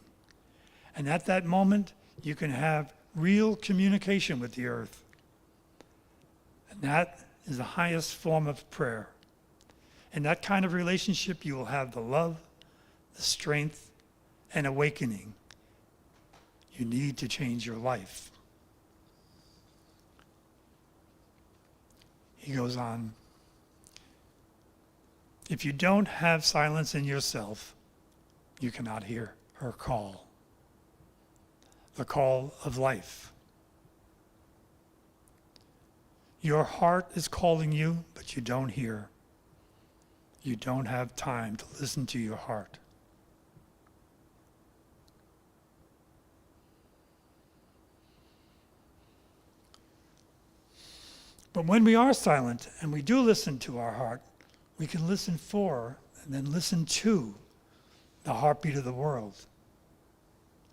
And at that moment, you can have real communication with the earth. And that is the highest form of prayer. In that kind of relationship, you will have the love, the strength, and awakening you need to change your life. He goes on, if you don't have silence in yourself, you cannot hear her call, the call of life. Your heart is calling you, but you don't hear. You don't have time to listen to your heart. But when we are silent and we do listen to our heart, we can listen for and then listen to the heartbeat of the world.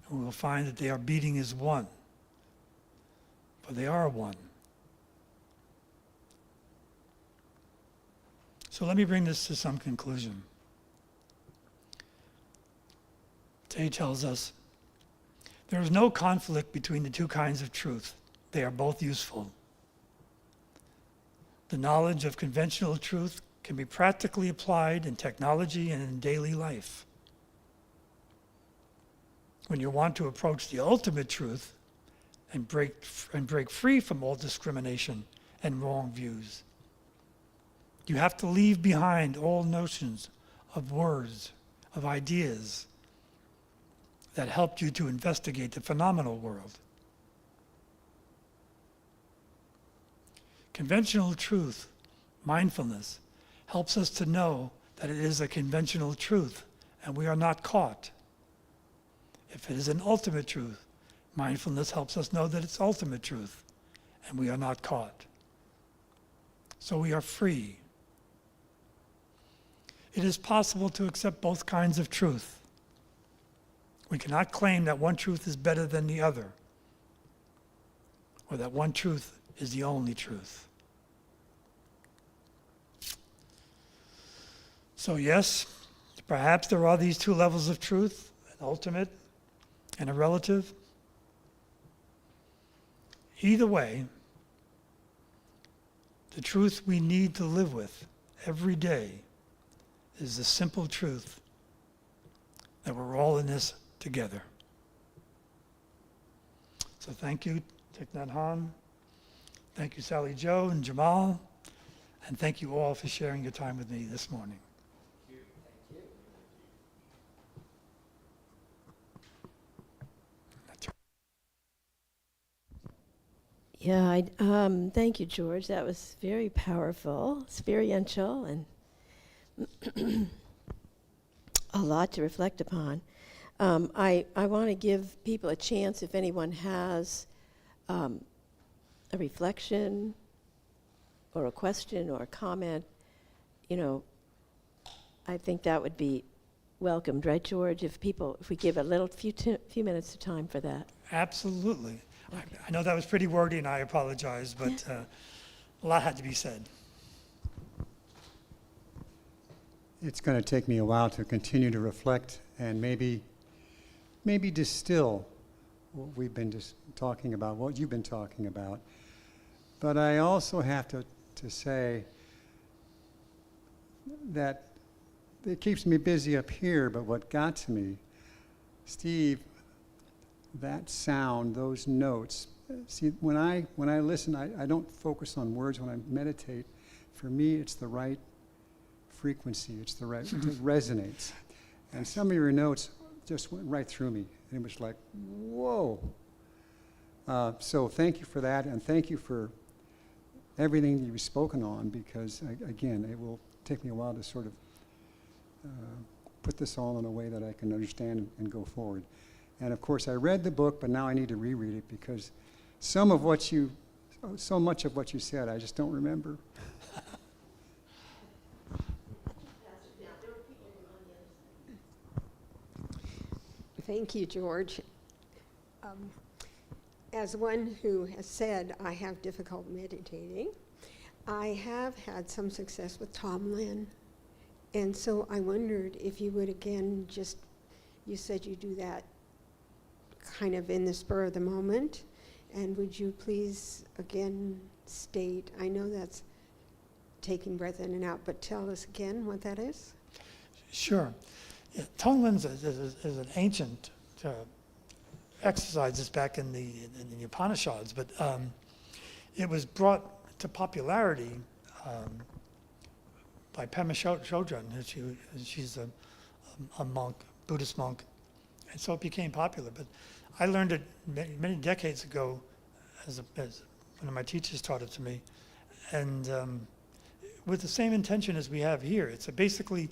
And we will find that they are beating as one. For they are one. So let me bring this to some conclusion. Tay tells us there is no conflict between the two kinds of truth. They are both useful. The knowledge of conventional truth can be practically applied in technology and in daily life. When you want to approach the ultimate truth and break free from all discrimination and wrong views, you have to leave behind all notions of words, of ideas that helped you to investigate the phenomenal world. Conventional truth, mindfulness, helps us to know that it is a conventional truth and we are not caught. If it is an ultimate truth, mindfulness helps us know that it's ultimate truth and we are not caught. So we are free. It is possible to accept both kinds of truth. We cannot claim that one truth is better than the other, or that one truth is the only truth. So yes, perhaps there are these two levels of truth, an ultimate and a relative. Either way, the truth we need to live with every day is the simple truth that we're all in this together. So thank you, Thich Nhat Hanh. Thank you, Sally Jo and Jamal. And thank you all for sharing your time with me this morning. Yeah, thank you, George. That was very powerful, experiential, and a lot to reflect upon. I want to give people a chance, if anyone has a reflection or a question or a comment, I think that would be welcomed, right, George? If we give a little few minutes of time for that. Absolutely. I know that was pretty wordy, and I apologize, but a lot had to be said. It's going to take me a while to continue to reflect and maybe distill what we've been just talking about, what you've been talking about. But I also have to say that it keeps me busy up here, but what got to me, Steve, that sound, those notes. See, when I listen, I don't focus on words when I meditate. For me, it's the right frequency. It's the right, it resonates. And some of your notes just went right through me. And it was like, whoa. So thank you for that, and thank you for everything you've spoken on, because, again, it will take me a while to sort of put this all in a way that I can understand and go forward. And of course, I read the book, but now I need to reread it, because so much of what you said, I just don't remember. Thank you, George. As one who has said I have difficult meditating, I have had some success with Tonglen. And so I wondered if you would again you said you do that kind of in the spur of the moment. And would you please again state, I know that's taking breath in and out, but tell us again what that is? Sure. Yeah, Tonglen is an ancient exercise. It's back in the Upanishads, but it was brought to popularity by Pema Chodron. She's a monk, Buddhist monk, and so it became popular. But I learned it many decades ago as one of my teachers taught it to me, and with the same intention as we have here. It's basically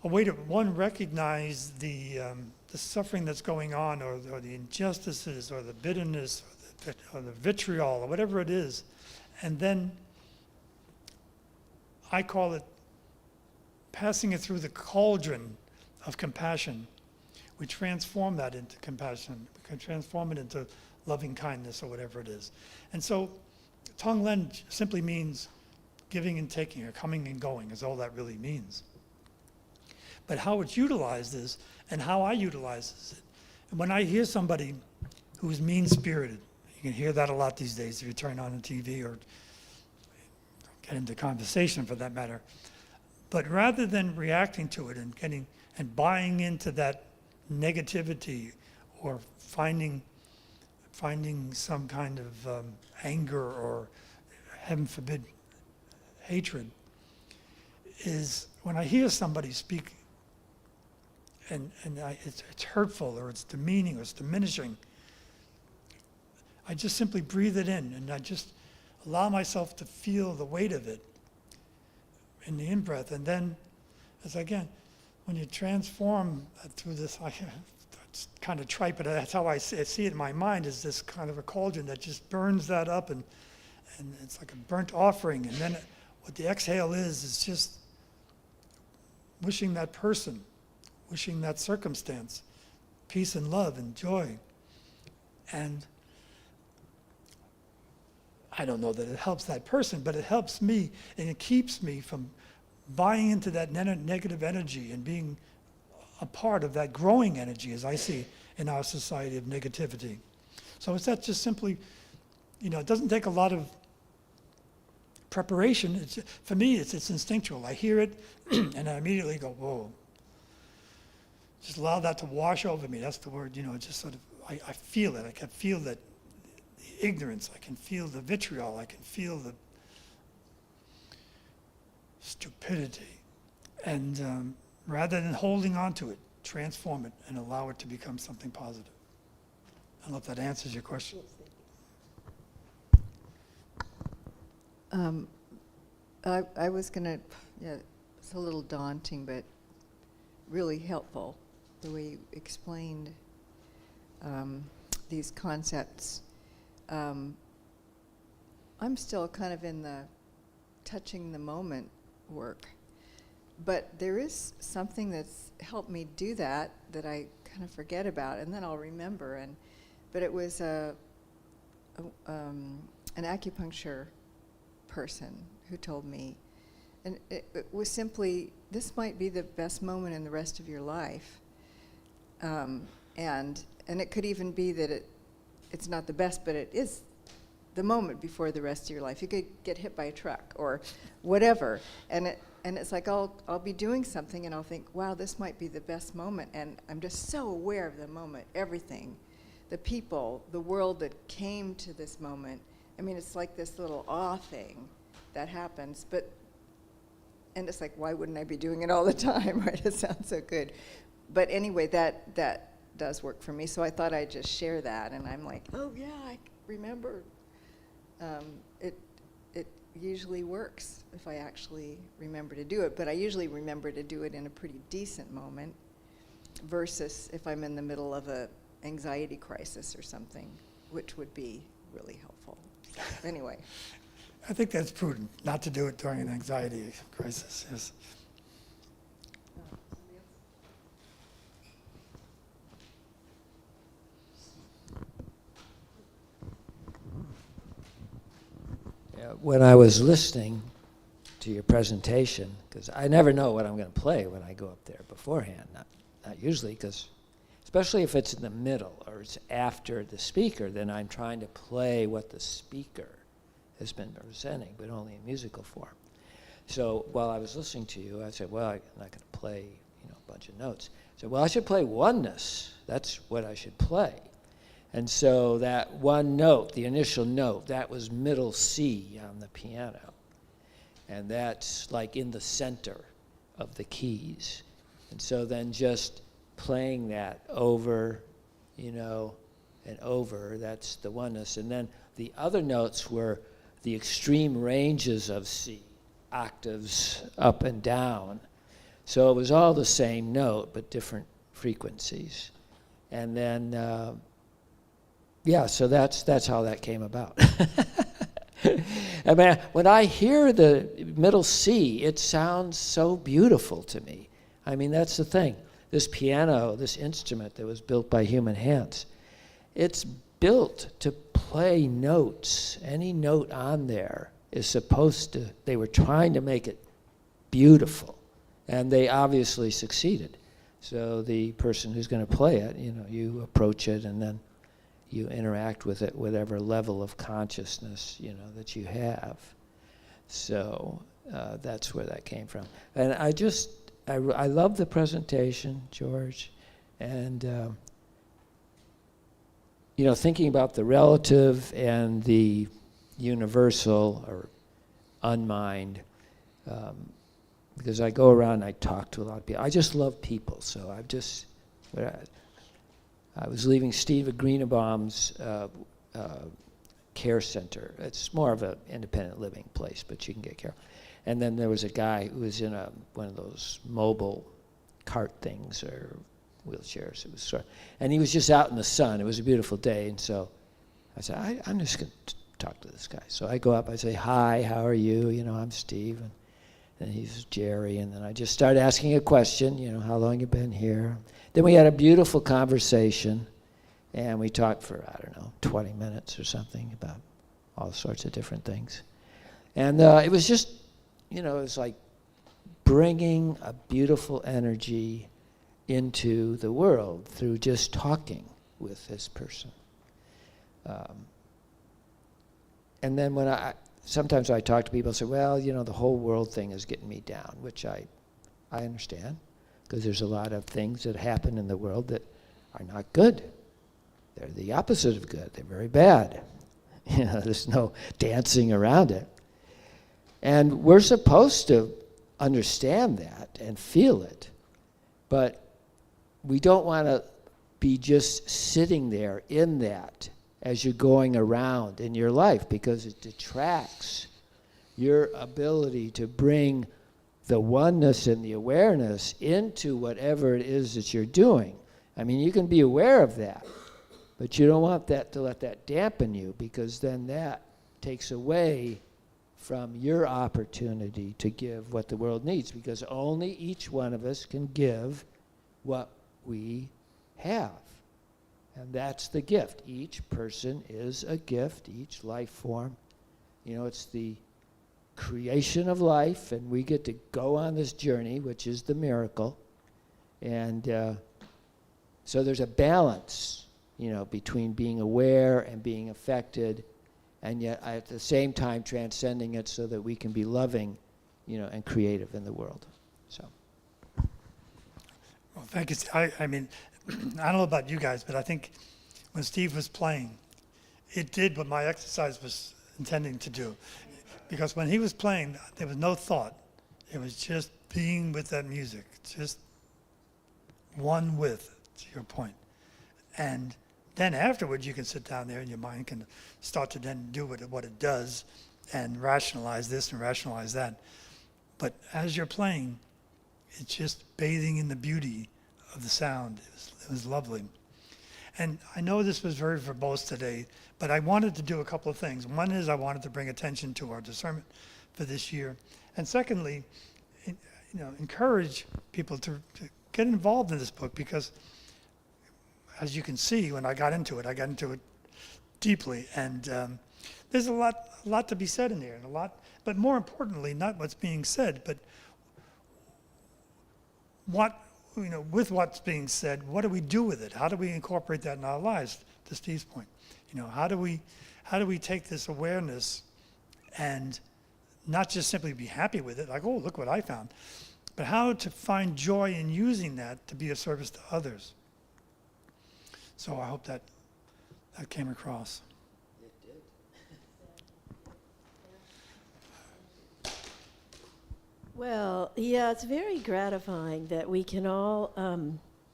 a way to, one, recognize the suffering that's going on, or the injustices, or the bitterness, or the vitriol, or whatever it is, and then I call it passing it through the cauldron of compassion. We transform that into compassion. We can transform it into loving kindness, or whatever it is. And so Tonglen simply means giving and taking, or coming and going, is all that really means. But how it's utilized is, and how I utilize it. And when I hear somebody who is mean-spirited, you can hear that a lot these days if you turn on the TV or get into conversation for that matter. But rather than reacting to it and buying into that negativity, or finding some kind of anger, or heaven forbid hatred, is when I hear somebody speak and it's hurtful, or it's demeaning, or it's diminishing, I just simply breathe it in, and I just allow myself to feel the weight of it in the in-breath. And then, when you transform through this, it's kind of trite, but that's how I see it in my mind, is this kind of a cauldron that just burns that up, and it's like a burnt offering. And then what the exhale is just wishing that person, wishing that circumstance peace and love and joy. And I don't know that it helps that person, but it helps me, and it keeps me from buying into that negative energy and being a part of that growing energy, as I see in our society of negativity. So it's that just simply, it doesn't take a lot of preparation. For me, it's instinctual. I hear it, and I immediately go, whoa. Just allow that to wash over me. That's the word, just sort of, I feel it. I can feel that the ignorance. I can feel the vitriol. I can feel the stupidity. And rather than holding on to it, transform it and allow it to become something positive. I don't know if that answers your question. I was going to, it's a little daunting, but really helpful, the way you explained these concepts. I'm still kind of in the touching the moment work, but there is something that's helped me do that I kind of forget about, and then I'll remember. But it was an acupuncture person who told me, and it was simply, this might be the best moment in the rest of your life, and it could even be that it's not the best, but it is the moment before the rest of your life. You could get hit by a truck or whatever, and it's like I'll be doing something and I'll think, wow, this might be the best moment, and I'm just so aware of the moment, everything, the people, the world that came to this moment. I mean, it's like this little awe thing that happens, and it's like, why wouldn't I be doing it all the time, right? It sounds so good. But anyway, that does work for me. So I thought I'd just share that, and I'm like, oh yeah, I remember. It usually works if I actually remember to do it, but I usually remember to do it in a pretty decent moment versus if I'm in the middle of a anxiety crisis or something, which would be really helpful. So anyway. I think that's prudent, not to do it during an anxiety crisis, yes. When I was listening to your presentation, because I never know what I'm going to play when I go up there beforehand, not usually, because especially if it's in the middle or it's after the speaker, then I'm trying to play what the speaker has been presenting, but only in musical form. So while I was listening to you, I said, well, I'm not going to play a bunch of notes. I said, well, I should play oneness. That's what I should play. And so that one note, the initial note, that was middle C on the piano. And that's like in the center of the keys. And so then just playing that over, and over, that's the oneness. And then the other notes were the extreme ranges of C, octaves up and down. So it was all the same note, but different frequencies. And then, so that's how that came about. I mean, when I hear the middle C, it sounds so beautiful to me. I mean, that's the thing. This piano, this instrument that was built by human hands, it's built to play notes. Any note on there is supposed to, they were trying to make it beautiful, and they obviously succeeded. So the person who's going to play it, you approach it, and then you interact with it, whatever level of consciousness, that you have. So that's where that came from. And I love the presentation, George, and thinking about the relative and the universal or unmind, because I go around and I talk to a lot of people. I just love people, so I was leaving Steve Greenebaum's care center. It's more of an independent living place, but you can get care. And then there was a guy who was in one of those mobile cart things or wheelchairs. And he was just out in the sun. It was a beautiful day, and so I said, I'm just going to talk to this guy. So I go up, I say, hi, how are you? I'm Steve, and he's Jerry. And then I just started asking a question, how long you been here? Then we had a beautiful conversation, and we talked for, 20 minutes or something about all sorts of different things. And it was just, it was like bringing a beautiful energy into the world through just talking with this person. And then sometimes I talk to people and say, well, the whole world thing is getting me down, which I understand, because there's a lot of things that happen in the world that are not good. They're the opposite of good. They're very bad. There's no dancing around it. And we're supposed to understand that and feel it, but we don't want to be just sitting there in that as you're going around in your life, because it detracts your ability to bring the oneness and the awareness into whatever it is that you're doing. I mean, you can be aware of that, but you don't want that to let that dampen you, because then that takes away from your opportunity to give what the world needs, because only each one of us can give what we have. And that's the gift. Each person is a gift, each life form. It's the creation of life, and we get to go on this journey, which is the miracle. And so there's a balance, between being aware and being affected, and yet at the same time transcending it so that we can be loving, and creative in the world. So. Well, thank you. I mean, I don't know about you guys, but I think when Steve was playing, it did what my exercise was intending to do. Because when he was playing, there was no thought. It was just being with that music, just one with it, to your point. And then afterwards, you can sit down there and your mind can start to then do what it does and rationalize this and rationalize that. But as you're playing, it's just bathing in the beauty of the sound. It was lovely. And I know this was very verbose today, but I wanted to do a couple of things. One is I wanted to bring attention to our discernment for this year. And secondly, encourage people to get involved in this book, because as you can see, when I got into it deeply. And there's a lot to be said in there, and but more importantly, not what's being said, but with what's being said, what do we do with it? How do we incorporate that in our lives? To Steve's point, how do we take this awareness and not just simply be happy with it, like, oh, look what I found, but how to find joy in using that to be of service to others. So I hope that came across. Well, yeah, it's very gratifying that we can all,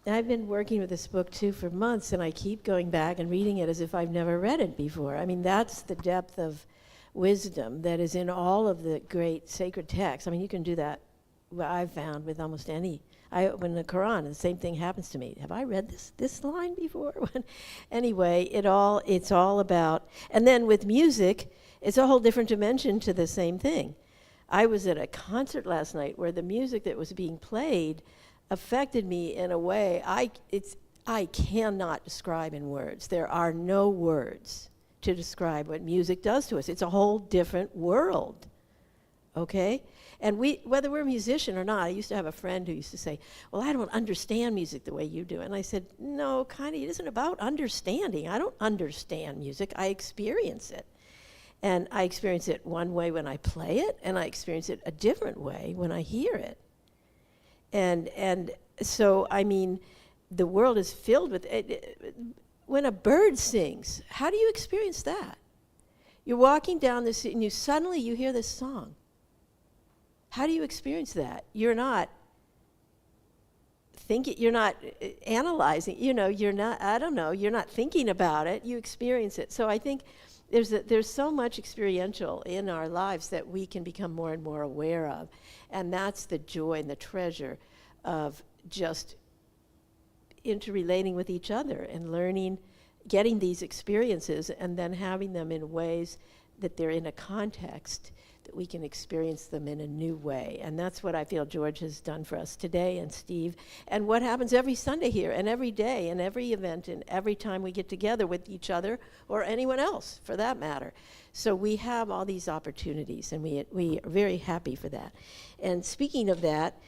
I've been working with this book too for months, and I keep going back and reading it as if I've never read it before. I mean, that's the depth of wisdom that is in all of the great sacred texts. I mean, you can do that, what I've found, with almost any. I open the Quran, and the same thing happens to me. Have I read this line before? Anyway, it's all about, and then with music, it's a whole different dimension to the same thing. I was at a concert last night where the music that was being played affected me in a way I cannot describe in words. There are no words to describe what music does to us. It's a whole different world, okay? And whether we're a musician or not, I used to have a friend who used to say, well, I don't understand music the way you do. And I said, no, it isn't about understanding. I don't understand music. I experience it. And I experience it one way when I play it, and I experience it a different way when I hear it. And so, I mean, the world is filled with it. When a bird sings, how do you experience that? You're walking down the street, and suddenly you hear this song. How do you experience that? You're not thinking, you're not analyzing, you're not thinking about it, you experience it. So I think there's so much experiential in our lives that we can become more and more aware of. And that's the joy and the treasure of just interrelating with each other and learning, getting these experiences and then having them in ways that they're in a context that we can experience them in a new way. And that's what I feel George has done for us today, and Steve, and what happens every Sunday here, and every day, and every event, and every time we get together with each other, or anyone else, for that matter. So we have all these opportunities, and we are very happy for that. And speaking of that,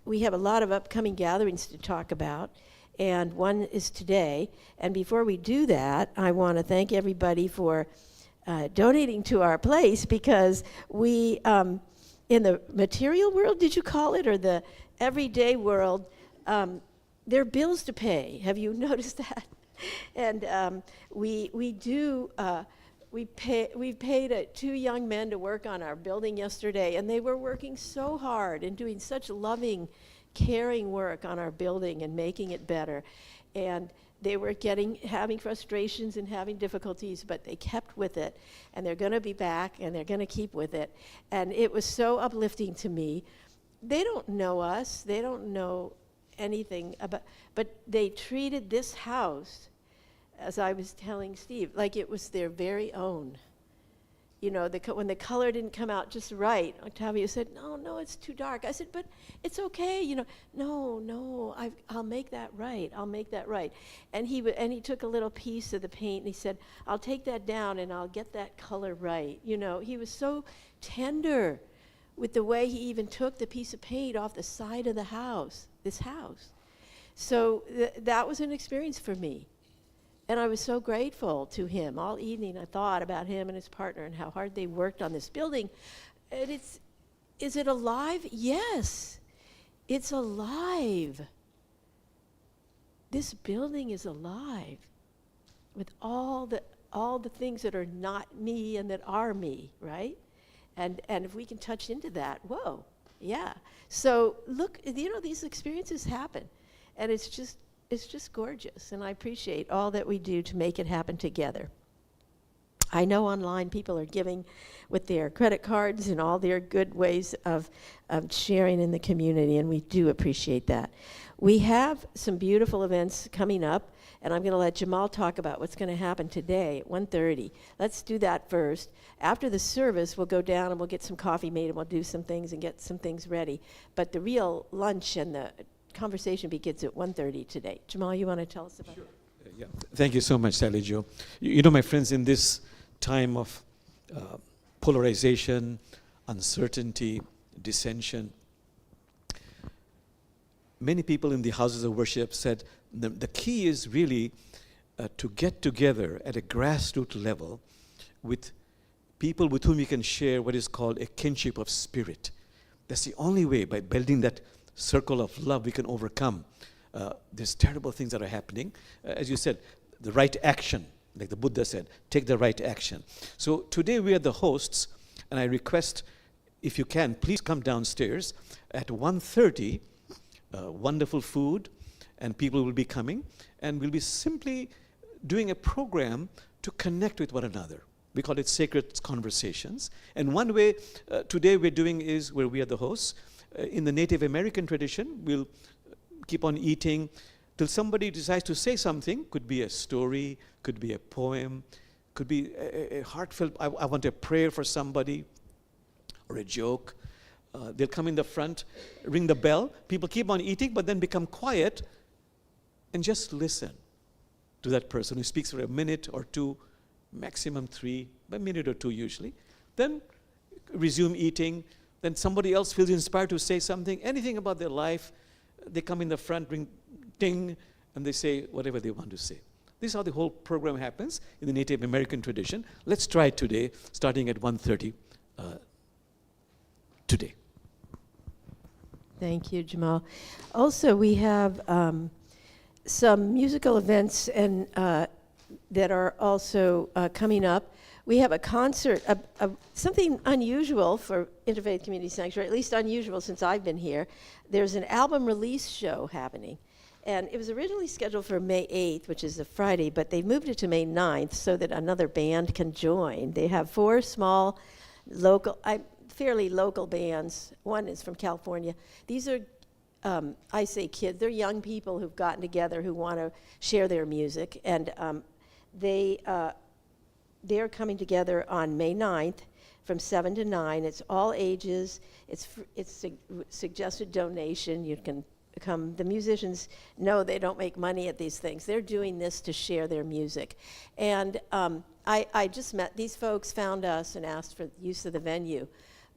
we have a lot of upcoming gatherings to talk about, and one is today. And before we do that, I want to thank everybody for donating to our place, because we, in the material world, did you call it, or the everyday world, there are bills to pay. Have you noticed that? And we've paid 2 young men to work on our building yesterday, and they were working so hard and doing such loving, caring work on our building and making it better. And they were having frustrations and having difficulties, but they kept with it, and they're going to be back, and they're going to keep with it. And it was so uplifting to me. They don't know us. They don't know anything about, but they treated this house, as I was telling Steve, like it was their very own. When the color didn't come out just right, Octavio said, no, it's too dark. I said, but it's okay, no, I'll make that right. I'll make that right. And he took a little piece of the paint, and he said, I'll take that down, and I'll get that color right. He was so tender with the way he even took the piece of paint off the side of the house, this house. So that was an experience for me. And I was so grateful to him. All evening I thought about him and his partner and how hard they worked on this building. And is it alive? Yes, it's alive. This building is alive with all the things that are not me and that are me, right? And if we can touch into that, whoa, yeah. So look, these experiences happen. And it's just is just gorgeous, and I appreciate all that we do to make it happen together. I know online people are giving with their credit cards and all their good ways of sharing in the community, and we do appreciate that. We have some beautiful events coming up, and I'm going to let Jamal talk about what's going to happen today at 1:30. Let's do that first. After the service, we'll go down and we'll get some coffee made, and we'll do some things and get some things ready. But the real lunch and the conversation begins at 1:30 today. Jamal, you want to tell us about that? Yeah. Thank you so much, Sally Jo. You know, my friends, in this time of polarization, uncertainty, dissension, many people in the houses of worship said the key is really to get together at a grassroots level with people with whom you can share what is called a kinship of spirit. That's the only way, by building that circle of love, we can overcome these terrible things that are happening. As you said, the right action, like the Buddha said, take the right action. So today we are the hosts, and I request, if you can, please come downstairs at 1:30. Wonderful food, and people will be coming, and we'll be simply doing a program to connect with one another. We call it Sacred Conversations. And one way today we're doing is, where we are the hosts, in the Native American tradition, we'll keep on eating till somebody decides to say something. Could be a story, could be a poem, could be a heartfelt, I want a prayer for somebody, or a joke. They'll come in the front, ring the bell. People keep on eating, but then become quiet and just listen to that person who speaks for a minute or two, maximum 3, a minute or 2 usually. Then resume eating. Then somebody else feels inspired to say something, anything about their life. They come in the front, ring, ding, and they say whatever they want to say. This is how the whole program happens in the Native American tradition. Let's try it today, starting at 1:30 today. Thank you, Jamal. Also, we have some musical events and that are also coming up. We have a concert, something unusual for Interfaith Community Sanctuary, at least unusual since I've been here. There's an album release show happening. And it was originally scheduled for May 8th, which is a Friday, but they moved it to May 9th so that another band can join. They have 4 small, fairly local bands. One is from California. These are, I say kids, they're young people who've gotten together who want to share their music. And they're coming together on May 9th from 7 to 9. It's all ages. It's suggested donation. You can come. The musicians know they don't make money at these things. They're doing this to share their music. And I just met these folks, found us and asked for use of the venue.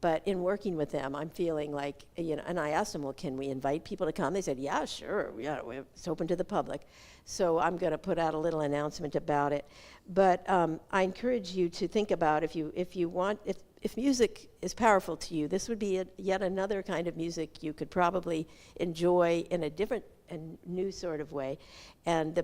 But in working with them, I'm feeling like, and I asked them, well, can we invite people to come? They said, yeah, sure, yeah, it's open to the public. So I'm going to put out a little announcement about it. But I encourage you to think about if music is powerful to you, this would be yet another kind of music you could probably enjoy in a different and new sort of way. And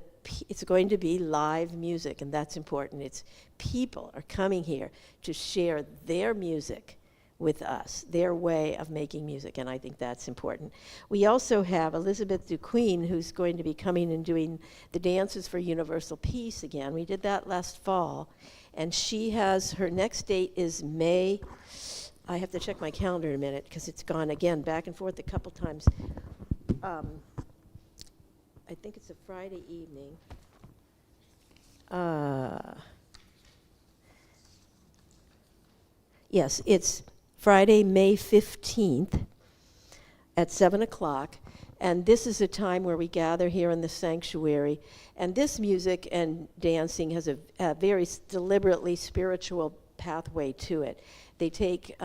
it's going to be live music, and that's important. It's people are coming here to share their music with us, their way of making music, and I think that's important. We also have Elizabeth Duquesne, who's going to be coming and doing the Dances for Universal Peace again. We did that last fall, and she has, her next date is May, I have to check my calendar in a minute, because it's gone again back and forth a couple times. I think it's a Friday evening. Yes, it's Friday, May 15th at 7 o'clock. And this is a time where we gather here in the sanctuary. And this music and dancing has a very deliberately spiritual pathway to it. They take,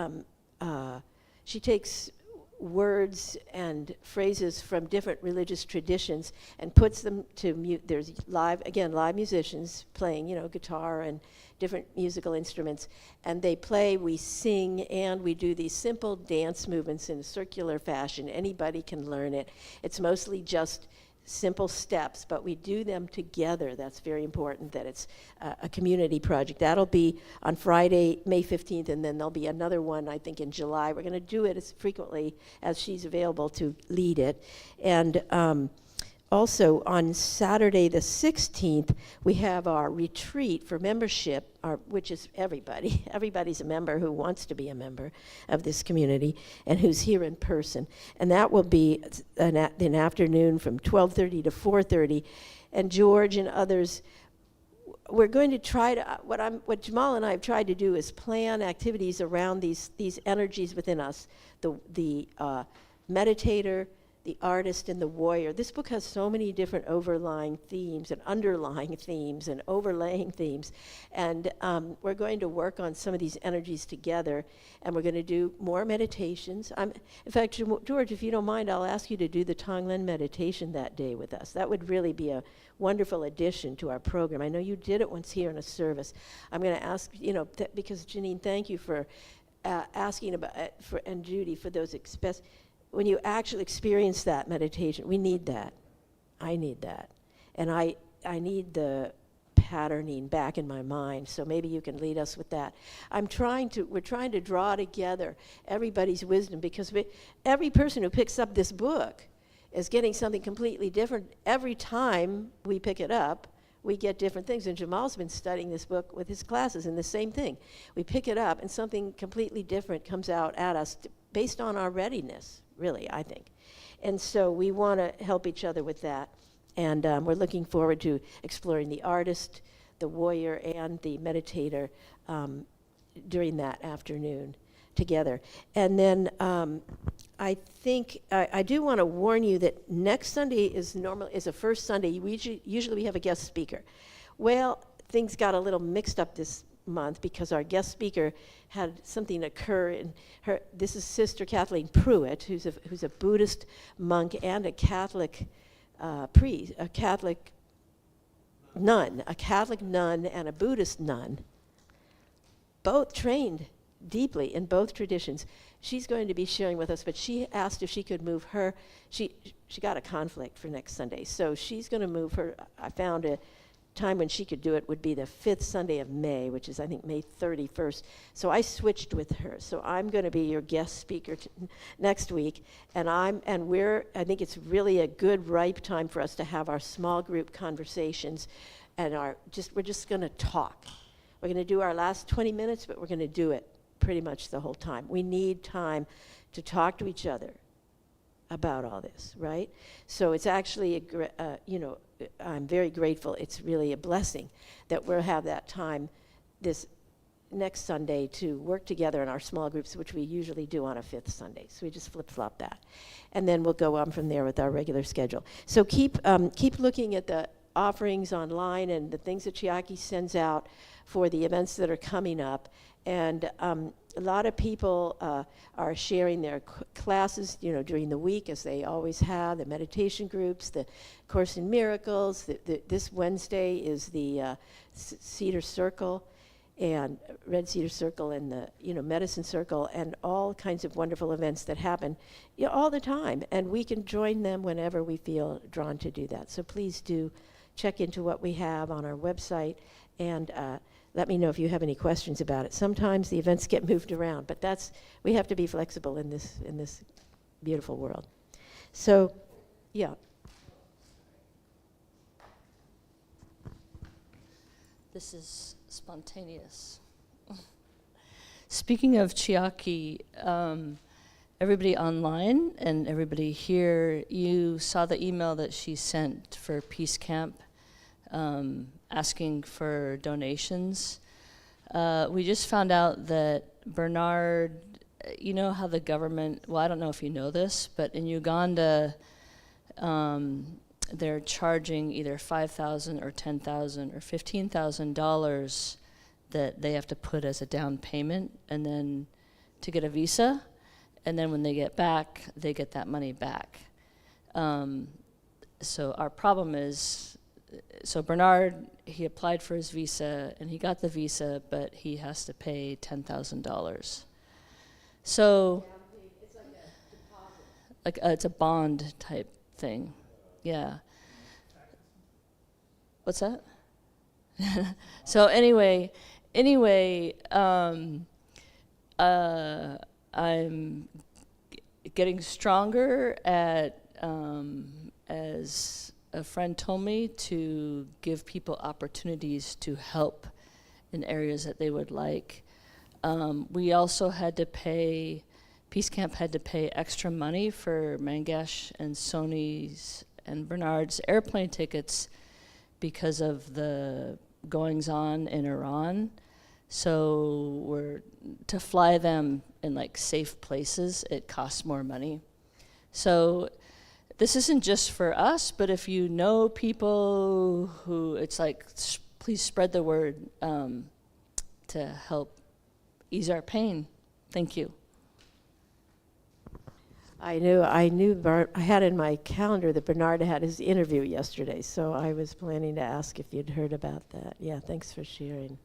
she takes words and phrases from different religious traditions and puts them to there's live musicians playing, guitar and different musical instruments, and they play, we sing, and we do these simple dance movements in a circular fashion. Anybody can learn it. It's mostly just simple steps, but we do them together. That's very important, that it's a community project. That'll be on Friday, May 15th, and then there'll be another one, I think, in July. We're going to do it as frequently as she's available to lead it. And also on Saturday the 16th, we have our retreat for membership, which is everybody. Everybody's a member who wants to be a member of this community and who's here in person. And that will be an afternoon from 12:30 to 4:30. And George and others, we're going to try to, what Jamal and I have tried to do is plan activities around these energies within us, the meditator, the artist, and the warrior. This book has so many different overlying themes and underlying themes and overlaying themes. And we're going to work on some of these energies together, and we're going to do more meditations. In fact, George, if you don't mind, I'll ask you to do the Tonglen meditation that day with us. That would really be a wonderful addition to our program. I know you did it once here in a service. I'm going to ask, because Janine, thank you for asking about and Judy for those when you actually experience that meditation. We need that. I need that. And I need the patterning back in my mind, so maybe you can lead us with that. We're trying to draw together everybody's wisdom, because every person who picks up this book is getting something completely different. Every time we pick it up, we get different things. And Jamal's been studying this book with his classes, and the same thing. We pick it up, and something completely different comes out at us based on our readiness, really, I think. And so we want to help each other with that. And we're looking forward to exploring the artist, the warrior, and the meditator during that afternoon together. And then I think I do want to warn you that next Sunday is a first Sunday. Usually we have a guest speaker. Well, things got a little mixed up this month because our guest speaker had something occur in her. This is Sister Kathleen Pruitt, who's a Buddhist monk and a Catholic priest, a Catholic nun and a Buddhist nun, both trained deeply in both traditions. She's going to be sharing with us, but she asked if she could move her. She got a conflict for next Sunday, so she's going to move her. I found a time when she could do it would be the 5th Sunday of May, which is I think May 31st. So I switched with her. So I'm going to be your guest speaker next week, and I think it's really a good ripe time for us to have our small group conversations, and we're just going to talk. We're going to do our last 20 minutes, but we're going to do it pretty much the whole time. We need time to talk to each other about all this, right? So it's actually I'm very grateful. It's really a blessing that we'll have that time this next Sunday to work together in our small groups, which we usually do on a 5th Sunday. So we just flip-flop that. And then we'll go on from there with our regular schedule. So keep looking at the offerings online and the things that Chiaki sends out for the events that are coming up. And a lot of people are sharing their classes, during the week, as they always have, the meditation groups, the Course in Miracles. This Wednesday is the Cedar Circle and Red Cedar Circle and the Medicine Circle, and all kinds of wonderful events that happen all the time. And we can join them whenever we feel drawn to do that. So please do check into what we have on our website, and let me know if you have any questions about it. Sometimes the events get moved around, but we have to be flexible in this beautiful world. So, yeah. This is spontaneous. Speaking of Chiaki, everybody online and everybody here, you saw the email that she sent for Peace Camp, asking for donations. We just found out that Bernard, you know how the government, well, I don't know if you know this, but in Uganda, they're charging either $5,000 or $10,000 or $15,000 that they have to put as a down payment, and then to get a visa, and then when they get back, they get that money back. So our problem is, so Bernard, he applied for his visa, and he got the visa, but he has to pay $10,000. So, it's like a deposit. It's a bond type thing, yeah. What's that? So anyway, I'm getting stronger at as a friend told me to give people opportunities to help in areas that they would like. We also had to pay, Peace Camp had to pay extra money for Mangesh and Sony's and Bernard's airplane tickets because of the goings-on in Iran. So to fly them in like safe places, it costs more money. So this isn't just for us, but if you know people who, it's like, please spread the word to help ease our pain. Thank you. I knew I had in my calendar that Bernard had his interview yesterday, so I was planning to ask if you'd heard about that. Yeah, thanks for sharing.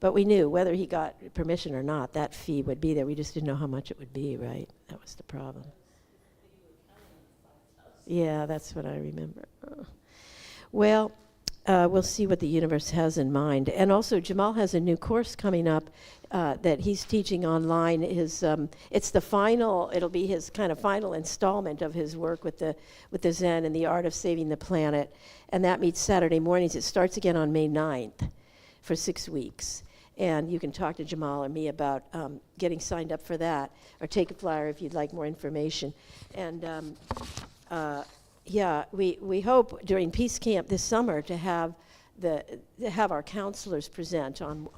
But we knew whether he got permission or not, that fee would be there. We just didn't know how much it would be, right? That was the problem. Yeah, that's what I remember. Well, we'll see what the universe has in mind. And also, Jamal has a new course coming up that he's teaching online. It's the final, it'll be his kind of final installment of his work with the Zen and the art of saving the planet. And that meets Saturday mornings. It starts again on May 9th for 6 weeks. And you can talk to Jamal or me about getting signed up for that, or take a flyer if you'd like more information. And yeah, we hope during Peace Camp this summer to have our counselors present on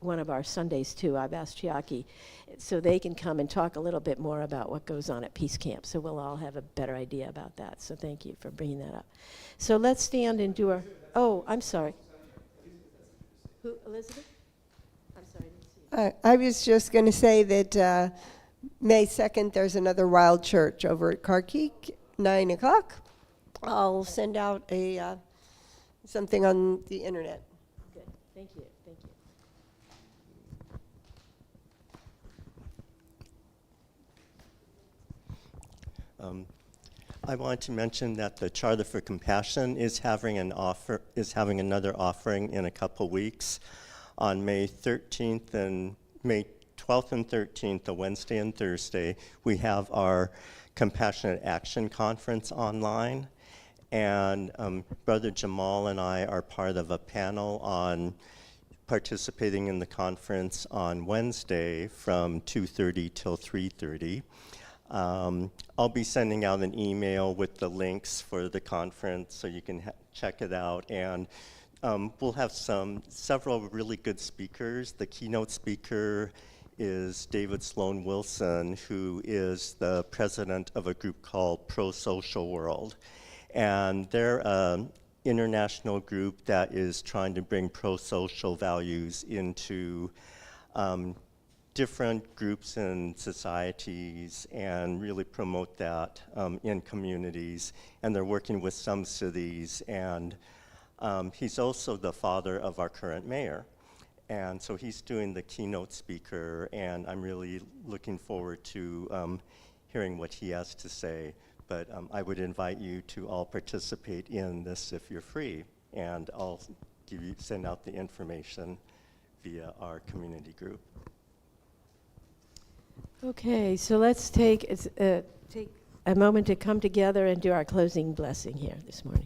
one of our Sundays too. I've asked Chiaki, so they can come and talk a little bit more about what goes on at Peace Camp. So we'll all have a better idea about that. So thank you for bringing that up. So let's stand and do our. Oh, I'm sorry. Who, Elizabeth? I'm sorry, I didn't see you. I was just going to say that May 2nd, there's another Wild Church over at Carkeek, 9 o'clock. I'll send out a something on the internet. Good. Thank you. Thank you. I want to mention that the Charter for Compassion is having another offering in a couple weeks on May 13th and May 12th and 13th, a Wednesday and Thursday. We have our Compassionate Action Conference online, and Brother Jamal and I are part of a panel on participating in the conference on Wednesday from 2:30 till 3:30. I'll be sending out an email with the links for the conference so you can check it out, and we'll have several really good speakers. The keynote speaker is David Sloan Wilson, who is the president of a group called Pro-Social World. And they're an international group that is trying to bring pro-social values into different groups and societies and really promote that in communities. And they're working with some cities. And he's also the father of our current mayor. And so he's doing the keynote speaker, and I'm really looking forward to hearing what he has to say. But I would invite you to all participate in this if you're free, and I'll send out the information via our community group. Okay, so let's take a moment to come together and do our closing blessing here this morning.